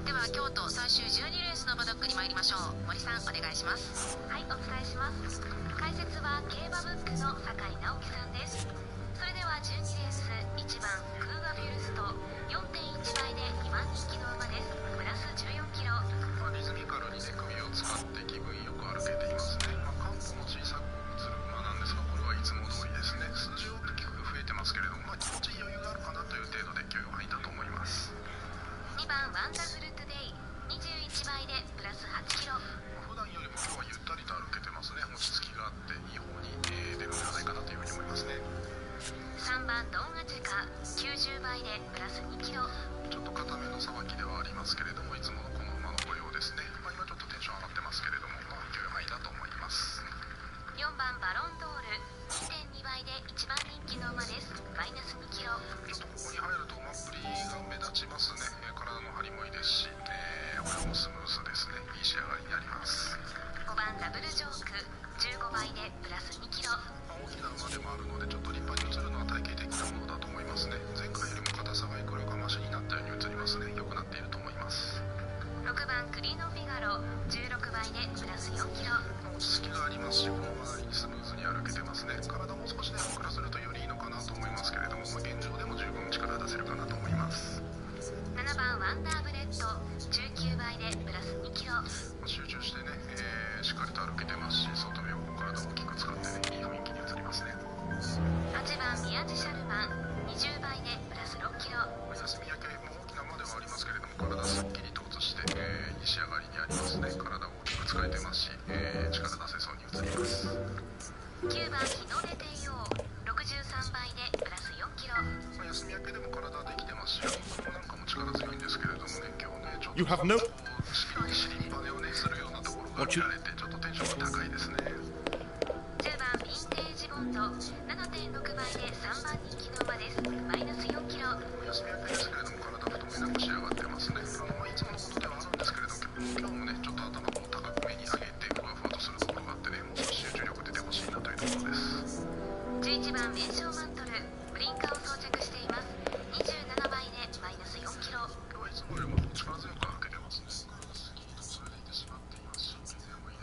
では京都最終12レースのパドックに参りましょう。森さんお願いします。はい、お伝えします。解説は競馬ブックの酒井直樹さんです。それでは12レース1番クーガフュルスト 4.1 倍で2番人気の馬です。プラス14キロ。リズミカルにね首を使って気分よく歩けていますね。カンポも小さく映る馬なんですが、これはいつも通りですね。数字大きく増えてますけれども、気持ち余裕があるかなという程度で許容範囲だと思います。2番ワンダフルトゥデイ21倍でプラス8キロ。普段よりも今日はゆったりと歩けてますね。落ち着きがあっていい方に出るんじゃないかなというふうに思いますね。3番ドンアチェカ90倍でプラス2キロ。ちょっと固めのさばきではありますけれども、いつものこの馬の模様ですね。今ちょっとテンション上がってますけれども、許容範囲だと思います。4番バロンドール 2.2 倍で1番人気の馬です。マイナス2キロ。ちょっとここに入ると馬っぷりが目立ちますね。体の張りもいいですし、泳ぎもスムーズですね。いい仕上がりになります。5番ダブルジョーク15倍でプラス2キロ。大きな馬でもあるので、ちょっと立派に映るのは体型的なものだと思いますね。前回よりも硬さがいくらかマシになったように映りますね。良くなっていると思います。6番クリノフィガロ16倍でプラス4キロ。落ち着きがありますし、この周りにスムーズに歩けてますね。体も少しでも遅らせるとよりいいのかなと思いますけれども、現状でも十分力出せるかなと思います。7番ワンダーブレッド19倍でプラス2キロ。集中してね、しっかりと歩けてますし、外目を体を大きく使ってね、いい雰囲気に映りますね。8番宮地シャルマン20倍でプラス6キロ。休み明けも大きな馬ではありますけれども、体すっきりと映して、いい仕上がりにありますね。体を大きく使えてますし、力出せそうに映ります。9番日の出帝王63倍でプラス4キロ。休み明けでも体はできてますし、なんかも力強いんですけれどもね、今日ね、ちょっと You have no 尻んぱねをねするようなところが見られて、ちょっとテンションが高いですね。10番ヴィンテージボンド 7.6 倍で3番人気の馬です。マイナス4キロ。休み明けですけれども、体太めなく仕上がってますね。いつものことではあるんですけれども、今日もね、ちょっと頭を高くめに上げてふわふわとするところがあってね、もう少し集中力出てほしいなというところです。11番名将マントルブリンカーを装着しています。27倍でマイナス4キロ。今日はいつもよりも力強く歩けてますね。体すっきりとそれでいてしまっていますし、目線もいい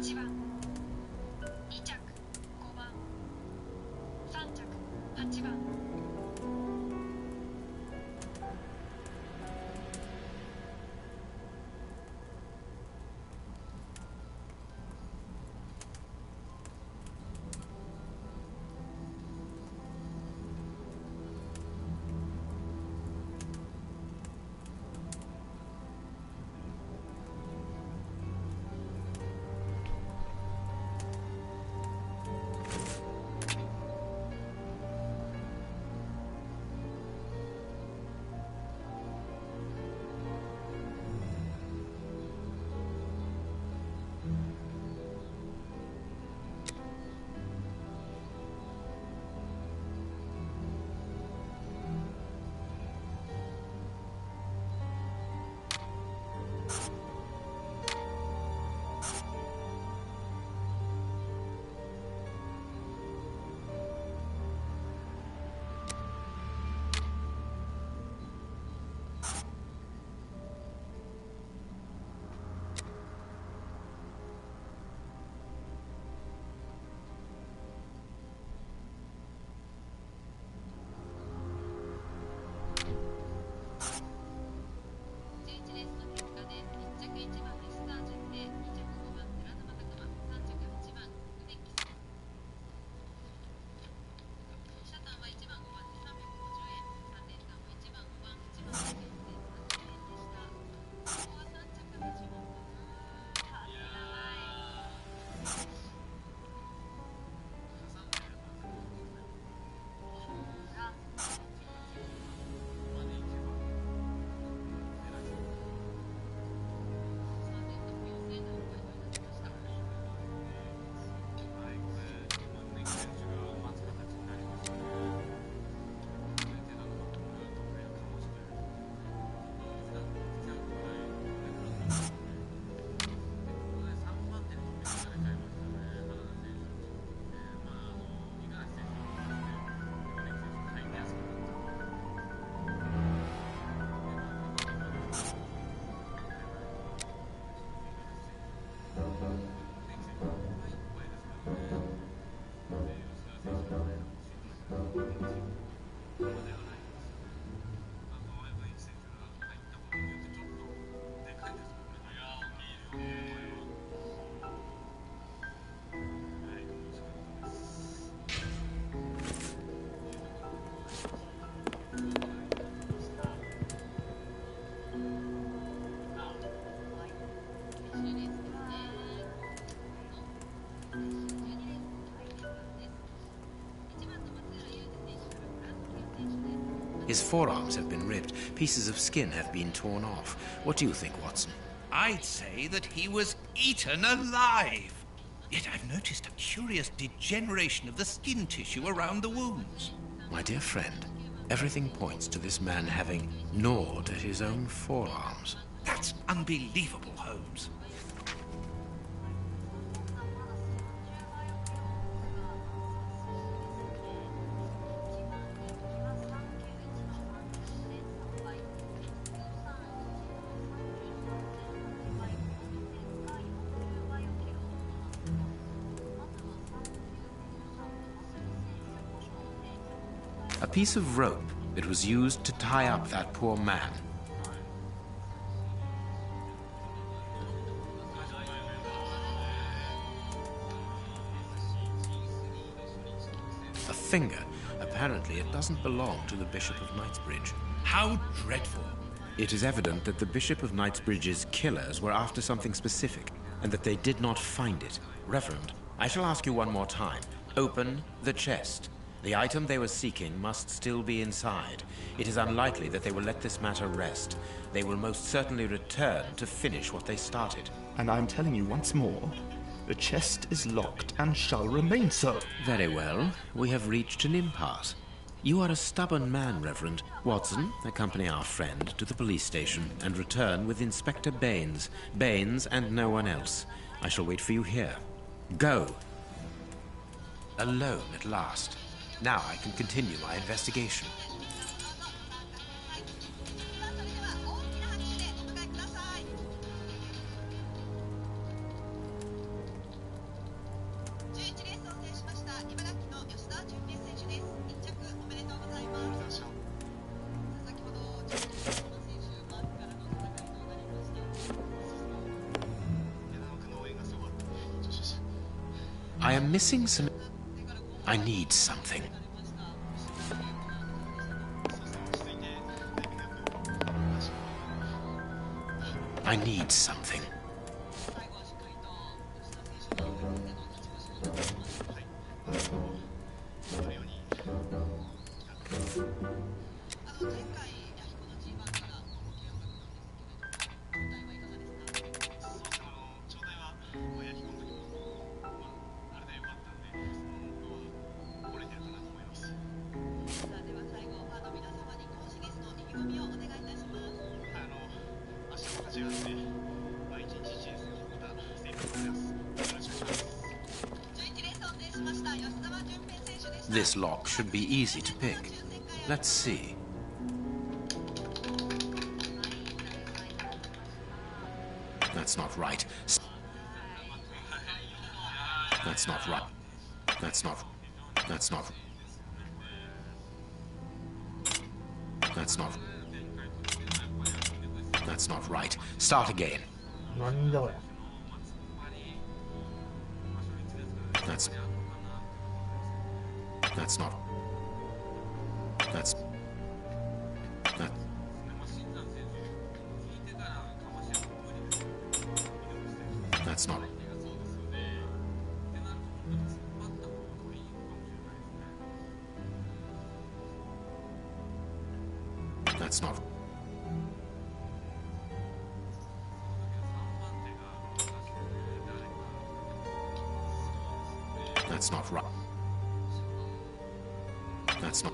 1番、2着、5番、3着、8番。His forearms have been ripped. Pieces of skin have been torn off. What do you think, Watson? I'd say that he was eaten alive. Yet I've noticed a curious degeneration of the skin tissue around the wounds. My dear friend, everything points to this man having gnawed at his own forearms. That's unbelievable, Holmes. A piece of rope that was used to tie up that poor man. A finger. Apparently it doesn't belong to the Bishop of Knightsbridge. How dreadful. It is evident that the Bishop of Knightsbridge's killers were after something specific, and that they did not find it. Reverend, I shall ask you one more time. Open the chest. The item they were seeking must still be inside. It is unlikely that they will let this matter rest. They will most certainly return to finish what they started. And I'm telling you once more, the chest is locked and shall remain so. Very well. We have reached an impasse. You are a stubborn man, Reverend. Watson, accompany our friend to the police station and return with Inspector Baines. Baines and no one else. I shall wait for you here. Go. Alone at last. Now I can continue my investigation. I am missing some... I need something. I need something. This lock should be easy to pick. Let's see. That's not right. That's not right. That's not... That's not... That's not... That's not right. Start again. That's... That's not... That's... That... That's not... That's not... That's not right. That's not...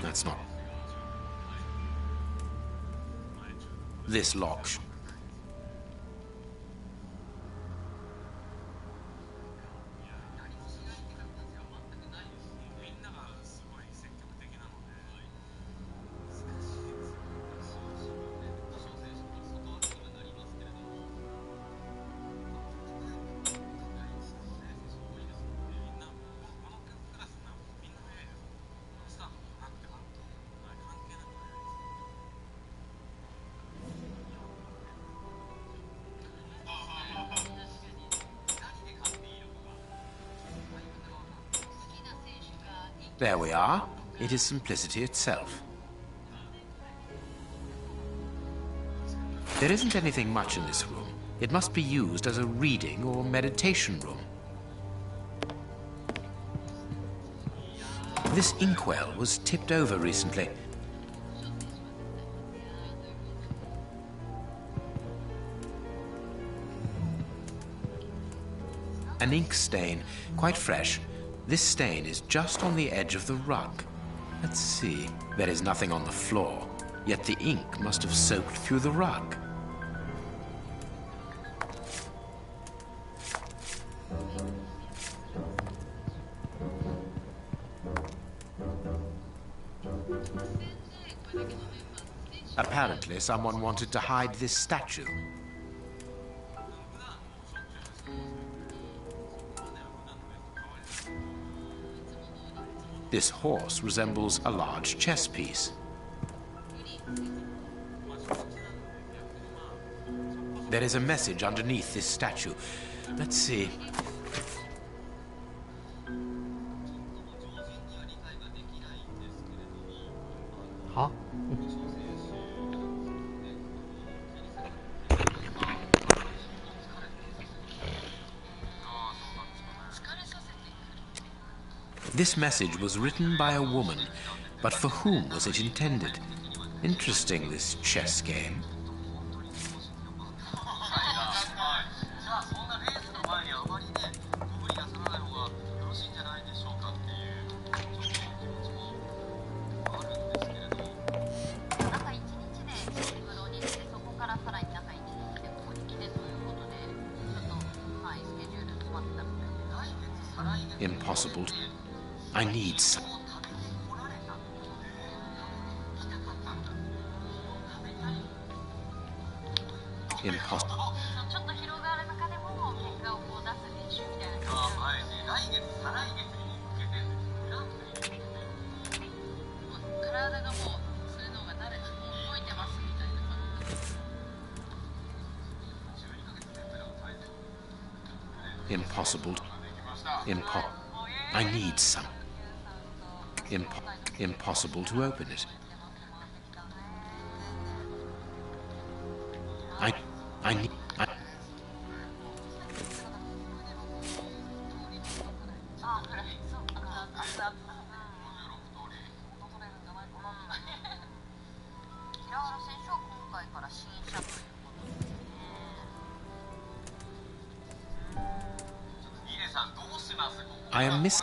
That's not... This lock... There we are. It is simplicity itself. There isn't anything much in this room. It must be used as a reading or meditation room. This inkwell was tipped over recently. An ink stain, quite fresh. This stain is just on the edge of the rug. Let's see. There is nothing on the floor, yet the ink must have soaked through the rug. Apparently, someone wanted to hide this statue. This horse resembles a large chess piece. There is a message underneath this statue. Let's see. Huh? This message was written by a woman, but for whom was it intended? Interesting, this chess game. Impossible. I need some. Impossible. Impossible. I need some. Impossible to open it. I need. I am missing.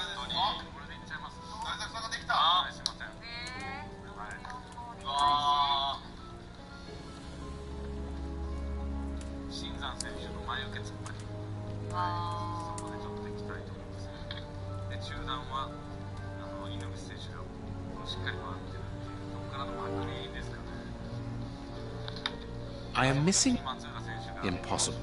I am missing. Impossible.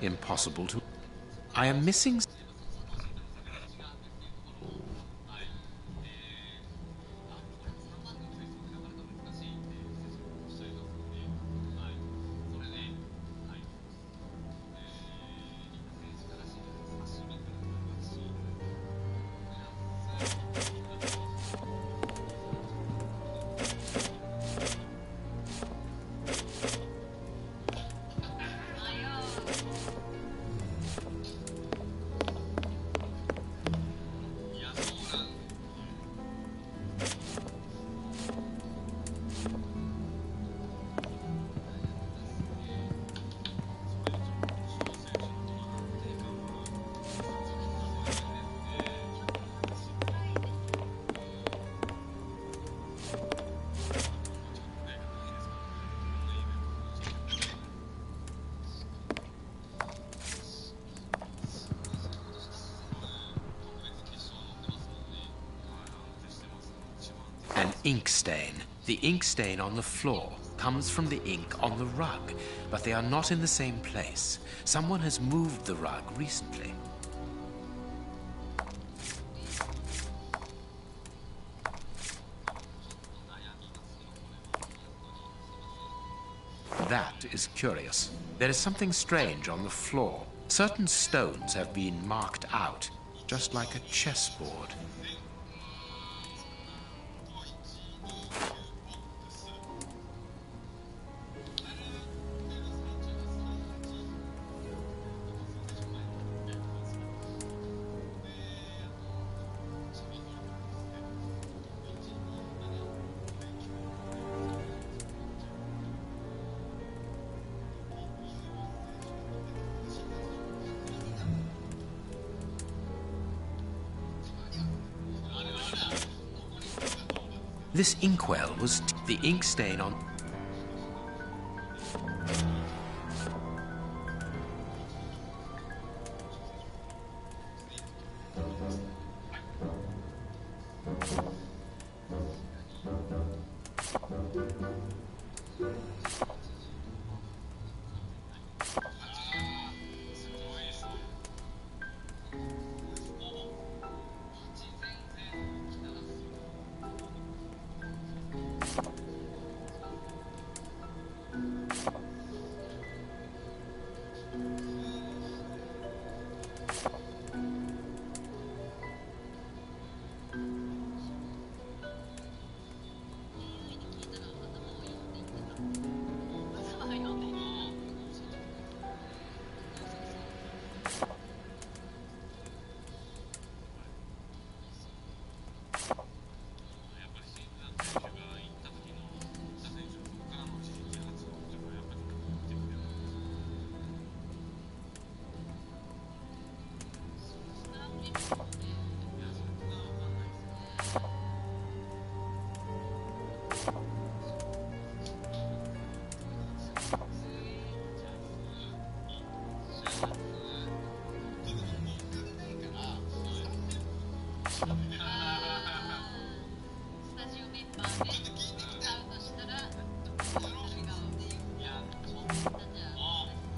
Impossible to. I am missing. Ink stain. The ink stain on the floor comes from the ink on the rug, but they are not in the same place. Someone has moved the rug recently. That is curious. There is something strange on the floor. Certain stones have been marked out, just like a chessboard. This inkwell was the ink stain on...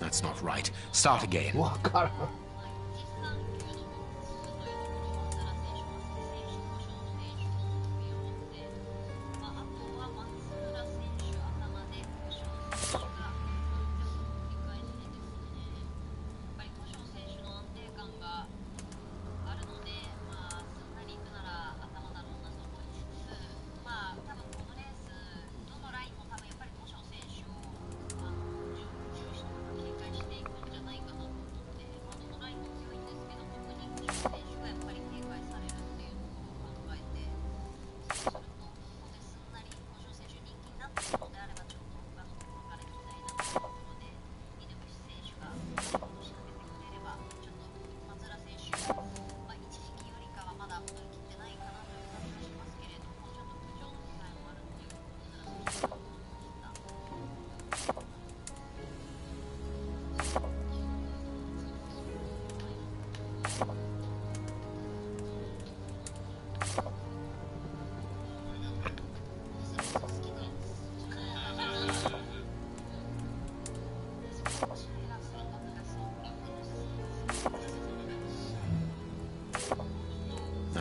That's not right. Start again. わからん。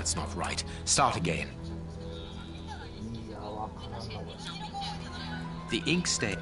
That's not right. Start again. The ink stain.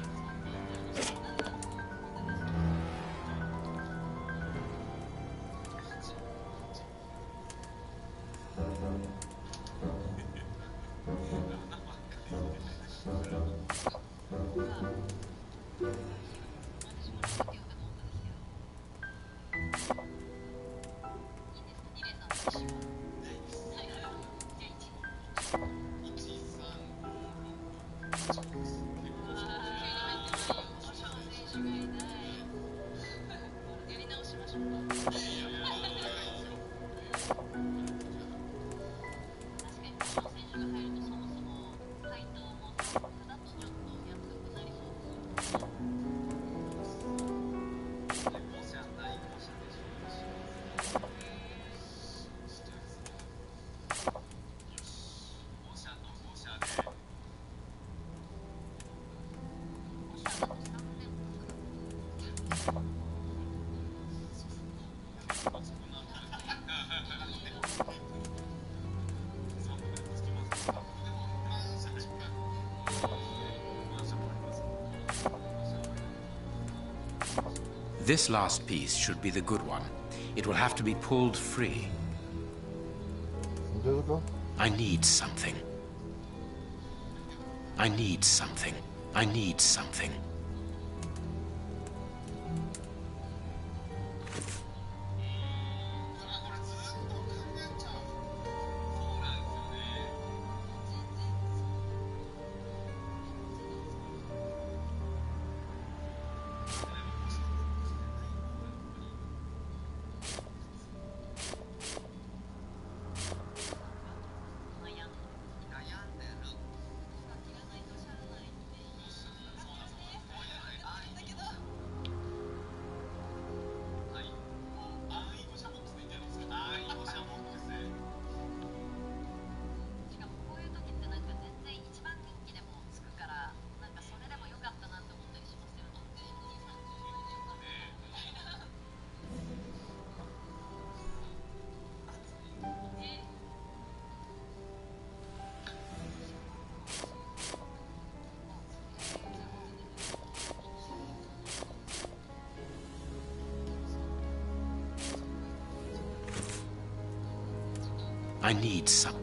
This last piece should be the good one. It will have to be pulled free. I need something. I need something. I need something. I need some.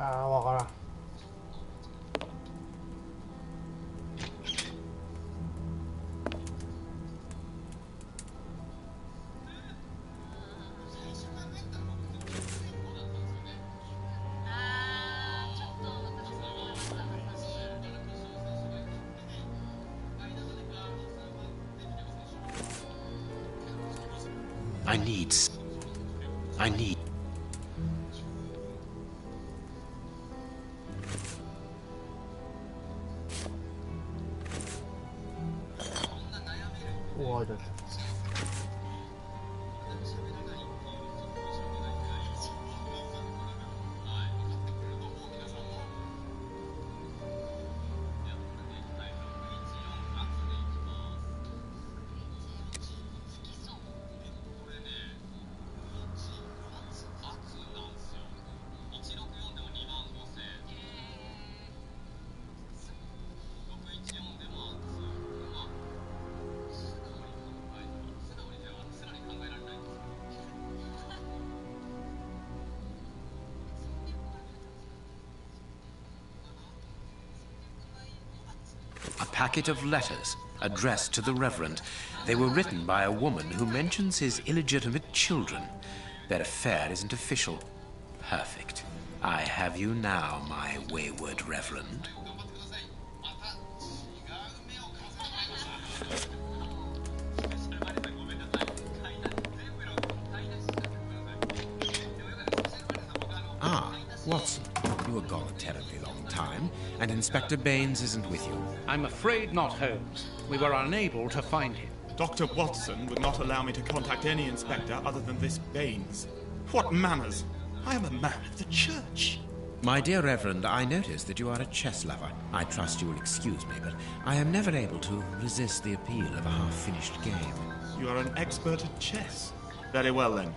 わからん。I need. Oh, das. A packet of letters addressed to the Reverend. They were written by a woman who mentions his illegitimate children. Their affair isn't official. Perfect. I have you now, my wayward Reverend. Ah, Watson. You were gone a terribly long time, and Inspector Baines isn't with you. I'm afraid not, Holmes. We were unable to find him. Dr. Watson would not allow me to contact any inspector other than this Baines. What manners! I am a man of the church. My dear Reverend, I notice that you are a chess lover. I trust you will excuse me, but I am never able to resist the appeal of a half-finished game. You are an expert at chess. Very well, then.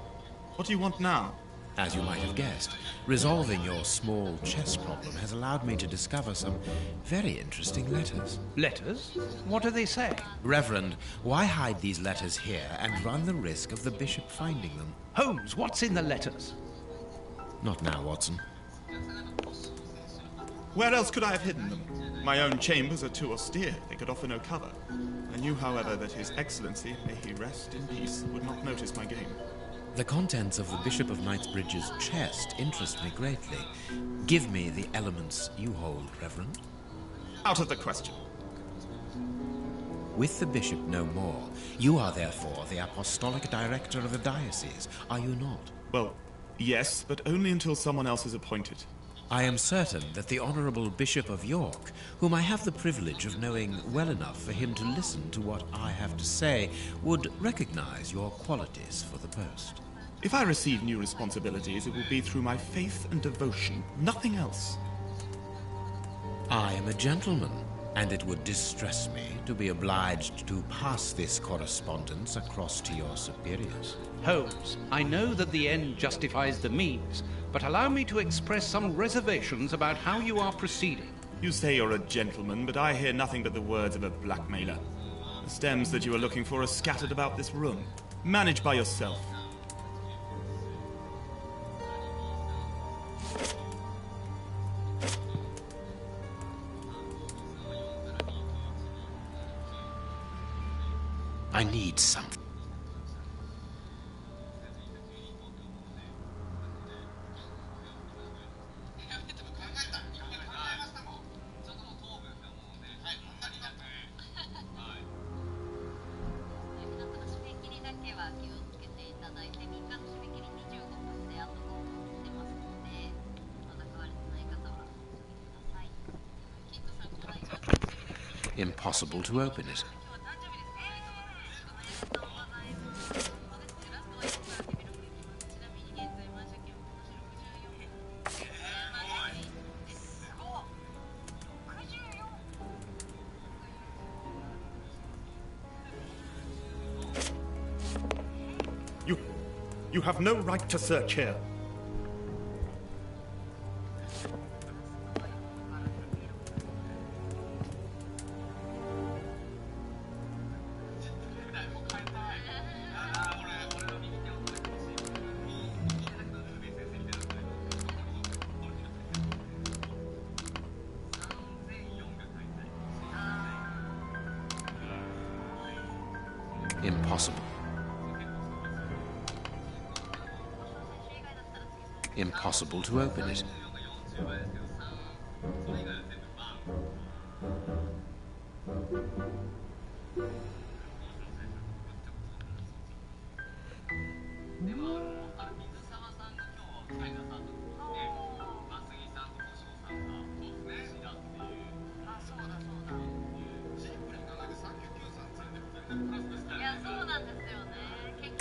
What do you want now? As you might have guessed, resolving your small chess problem has allowed me to discover some very interesting letters. Letters? What do they say? Reverend, why hide these letters here and run the risk of the bishop finding them? Holmes, what's in the letters? Not now, Watson. Where else could I have hidden them? My own chambers are too austere. They could offer no cover. I knew, however, that His Excellency, may he rest in peace, would not notice my game. The contents of the Bishop of Knightsbridge's chest interest me greatly. Give me the elements you hold, Reverend. Out of the question. With the bishop no more, you are therefore the apostolic director of the diocese, are you not? Well, yes, but only until someone else is appointed. I am certain that the Honourable Bishop of York, whom I have the privilege of knowing well enough for him to listen to what I have to say, would recognise your qualities for the post. If I receive new responsibilities, it will be through my faith and devotion, nothing else. I am a gentleman, and it would distress me to be obliged to pass this correspondence across to your superiors. Holmes, I know that the end justifies the means, but allow me to express some reservations about how you are proceeding. You say you're a gentleman, but I hear nothing but the words of a blackmailer. The stems that you are looking for are scattered about this room. Manage by yourself. I need something. Impossible to open it. You have no right to search here. Impossible. Impossible to open it.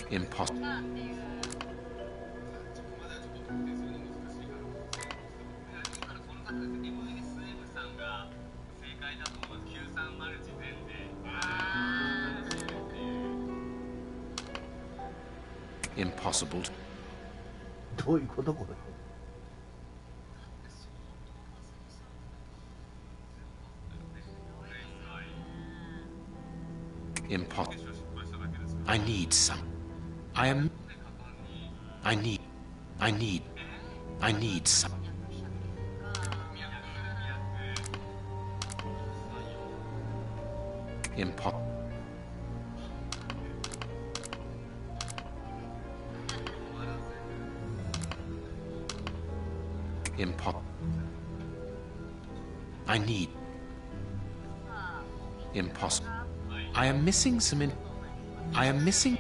Impossible. Impossible. どういうことこれ。Impossible. I need some. I need some. Impossible. Impossible. I need. Impossible. I am missing some. I am missing.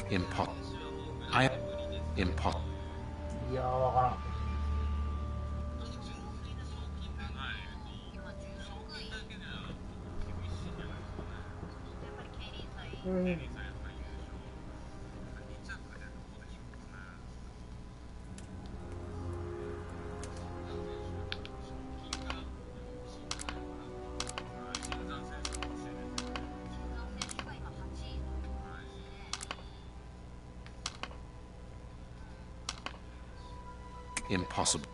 Impossible. I am impossible. いやー、わからん。Impossible.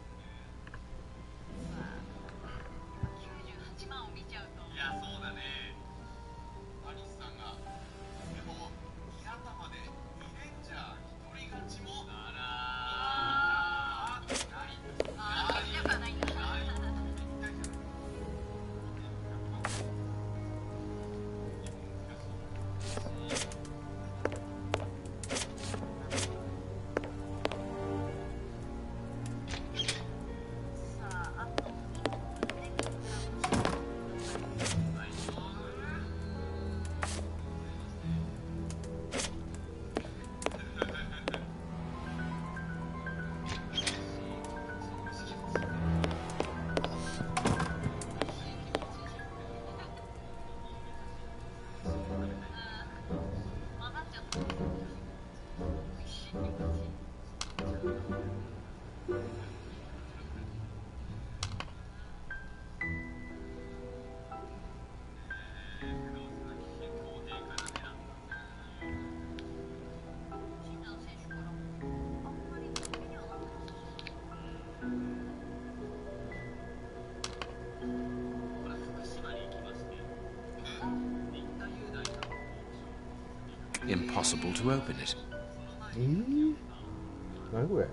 Impossible to open it. 何これ。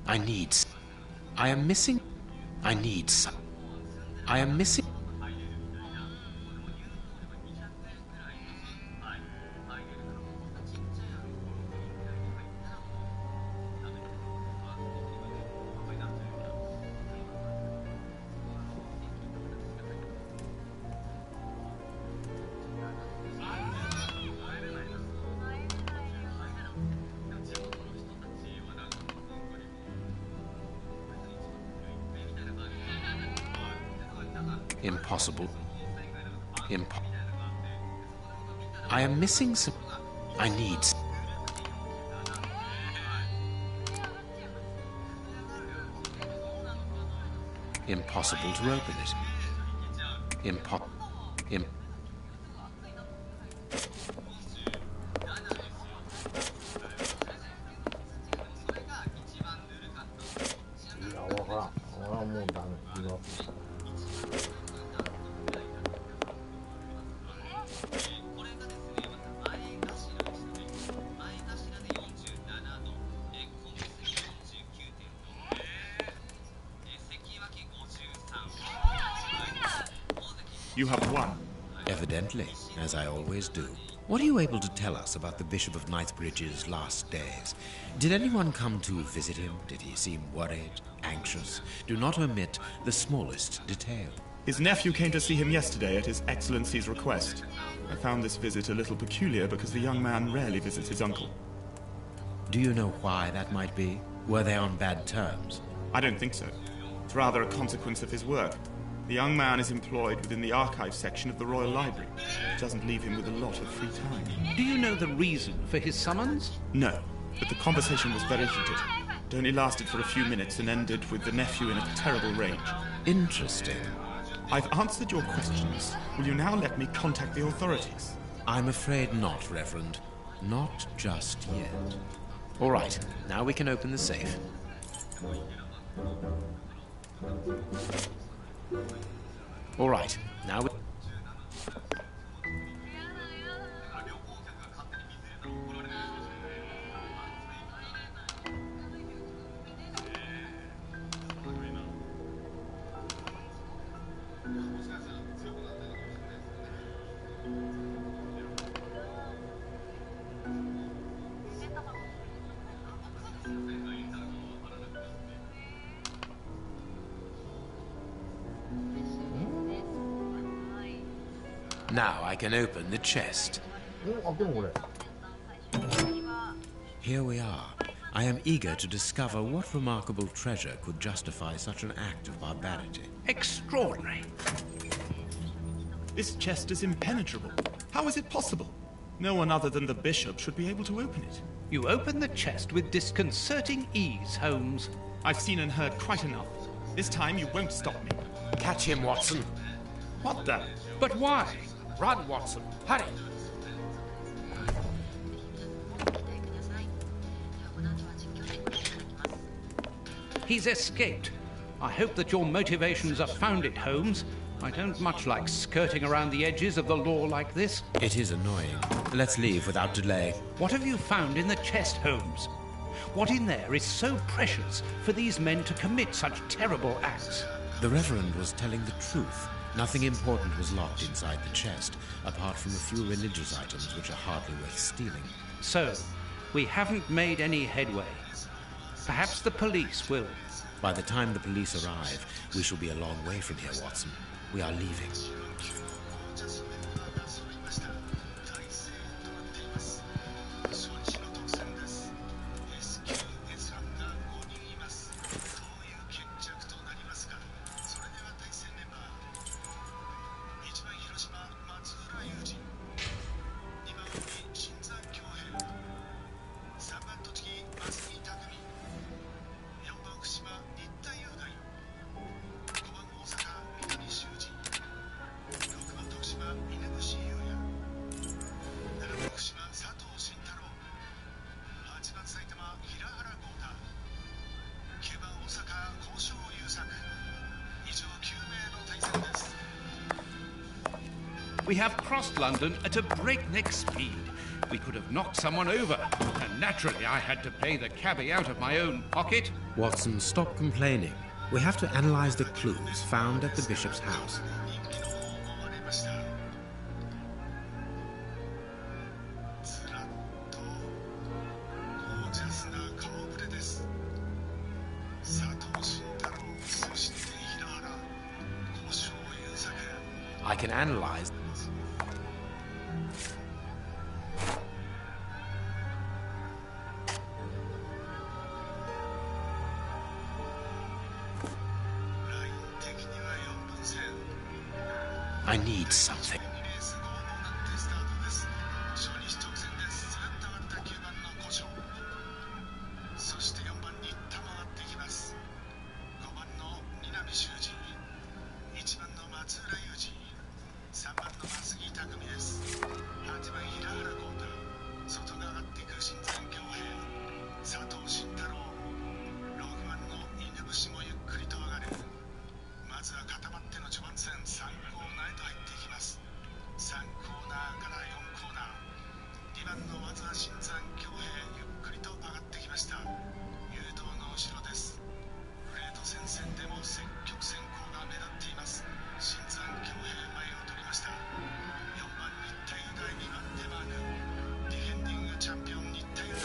I need. I am missing. I need some. I am missing. Impossible. I am missing some. I need. Impossible to open it. You have won. Evidently, as I always do. What are you able to tell us about the Bishop of Knightsbridge's last days? Did anyone come to visit him? Did he seem worried, anxious? Do not omit the smallest detail. His nephew came to see him yesterday at His Excellency's request. I found this visit a little peculiar because the young man rarely visits his uncle. Do you know why that might be? Were they on bad terms? I don't think so. It's rather a consequence of his work. The young man is employed within the archive section of the Royal Library. It doesn't leave him with a lot of free time. Do you know the reason for his summons? No, but the conversation was very heated. It only lasted for a few minutes and ended with the nephew in a terrible rage. Interesting. I've answered your questions. Will you now let me contact the authorities? I'm afraid not, Reverend. Not just yet. All right, now we can open the safe. All right, now we... Now I can open the chest. Here we are. I am eager to discover what remarkable treasure could justify such an act of barbarity. Extraordinary. This chest is impenetrable. How is it possible? No one other than the bishop should be able to open it. You open the chest with disconcerting ease, Holmes. I've seen and heard quite enough. This time you won't stop me. Catch him, Watson. What the? But why? Run, Watson. Hurry. He's escaped. I hope that your motivations are founded, Holmes. I don't much like skirting around the edges of the law like this. It is annoying. Let's leave without delay. What have you found in the chest, Holmes? What in there is so precious for these men to commit such terrible acts? The Reverend was telling the truth. Nothing important was locked inside the chest, apart from a few religious items which are hardly worth stealing. So, we haven't made any headway. Perhaps the police will. By the time the police arrive, we shall be a long way from here, Watson. We are leaving. We have crossed London at a breakneck speed. We could have knocked someone over, and naturally I had to pay the cabbie out of my own pocket. Watson, stop complaining. We have to analyze the clues found at the bishop's house. I can analyze... I need something.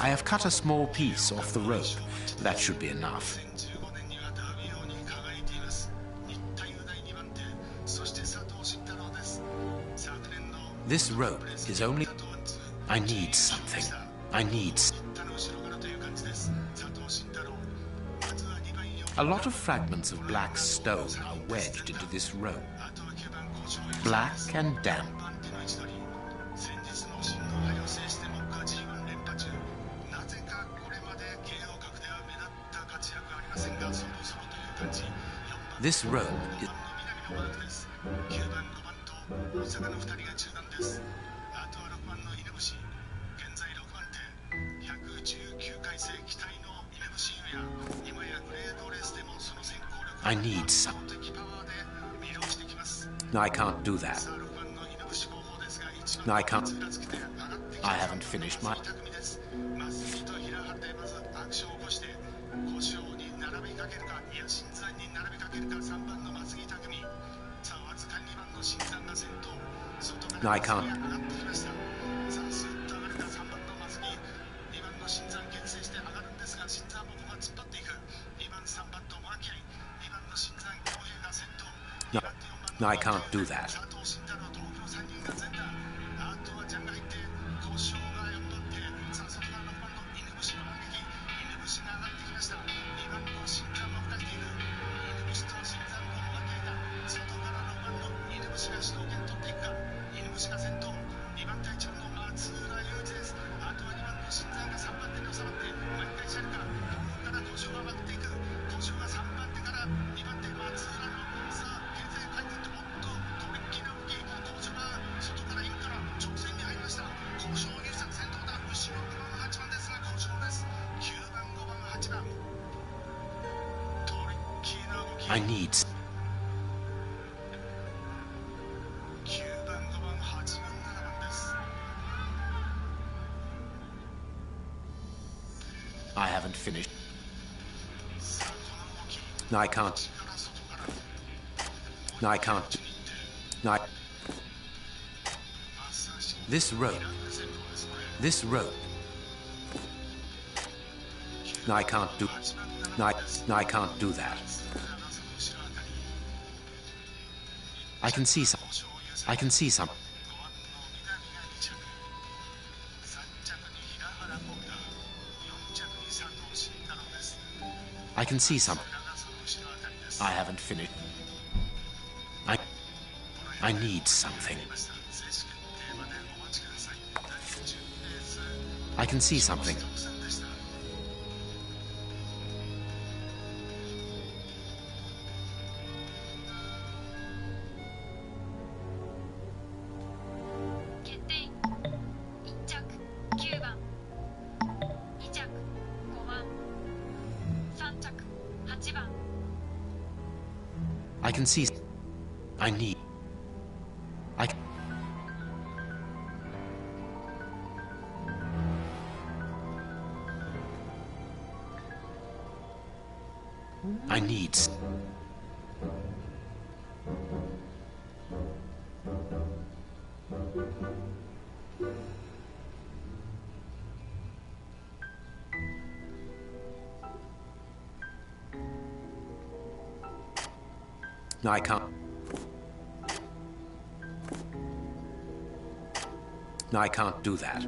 I have cut a small piece off the rope. That should be enough. This rope is only... I need something. I need... A lot of fragments of black stone are wedged into this rope. Black and damp. This rope is... I need some. No, I can't do that. No, I can't. I haven't finished my... No, I can't. No, no, I can't do that. I need... I haven't finished. No, I can't. No, I can't. No, I... This rope. This rope. No, I can't do... No, I can't do that. I can see some. I can see some. I can see some. I haven't finished. I need something. I can see something. I can see... I need... I need... No, I can't. No, I can't do that.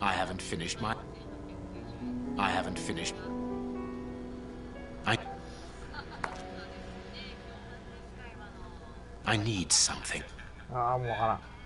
I haven't finished my... I haven't finished... I need something. ああ、もうわからん。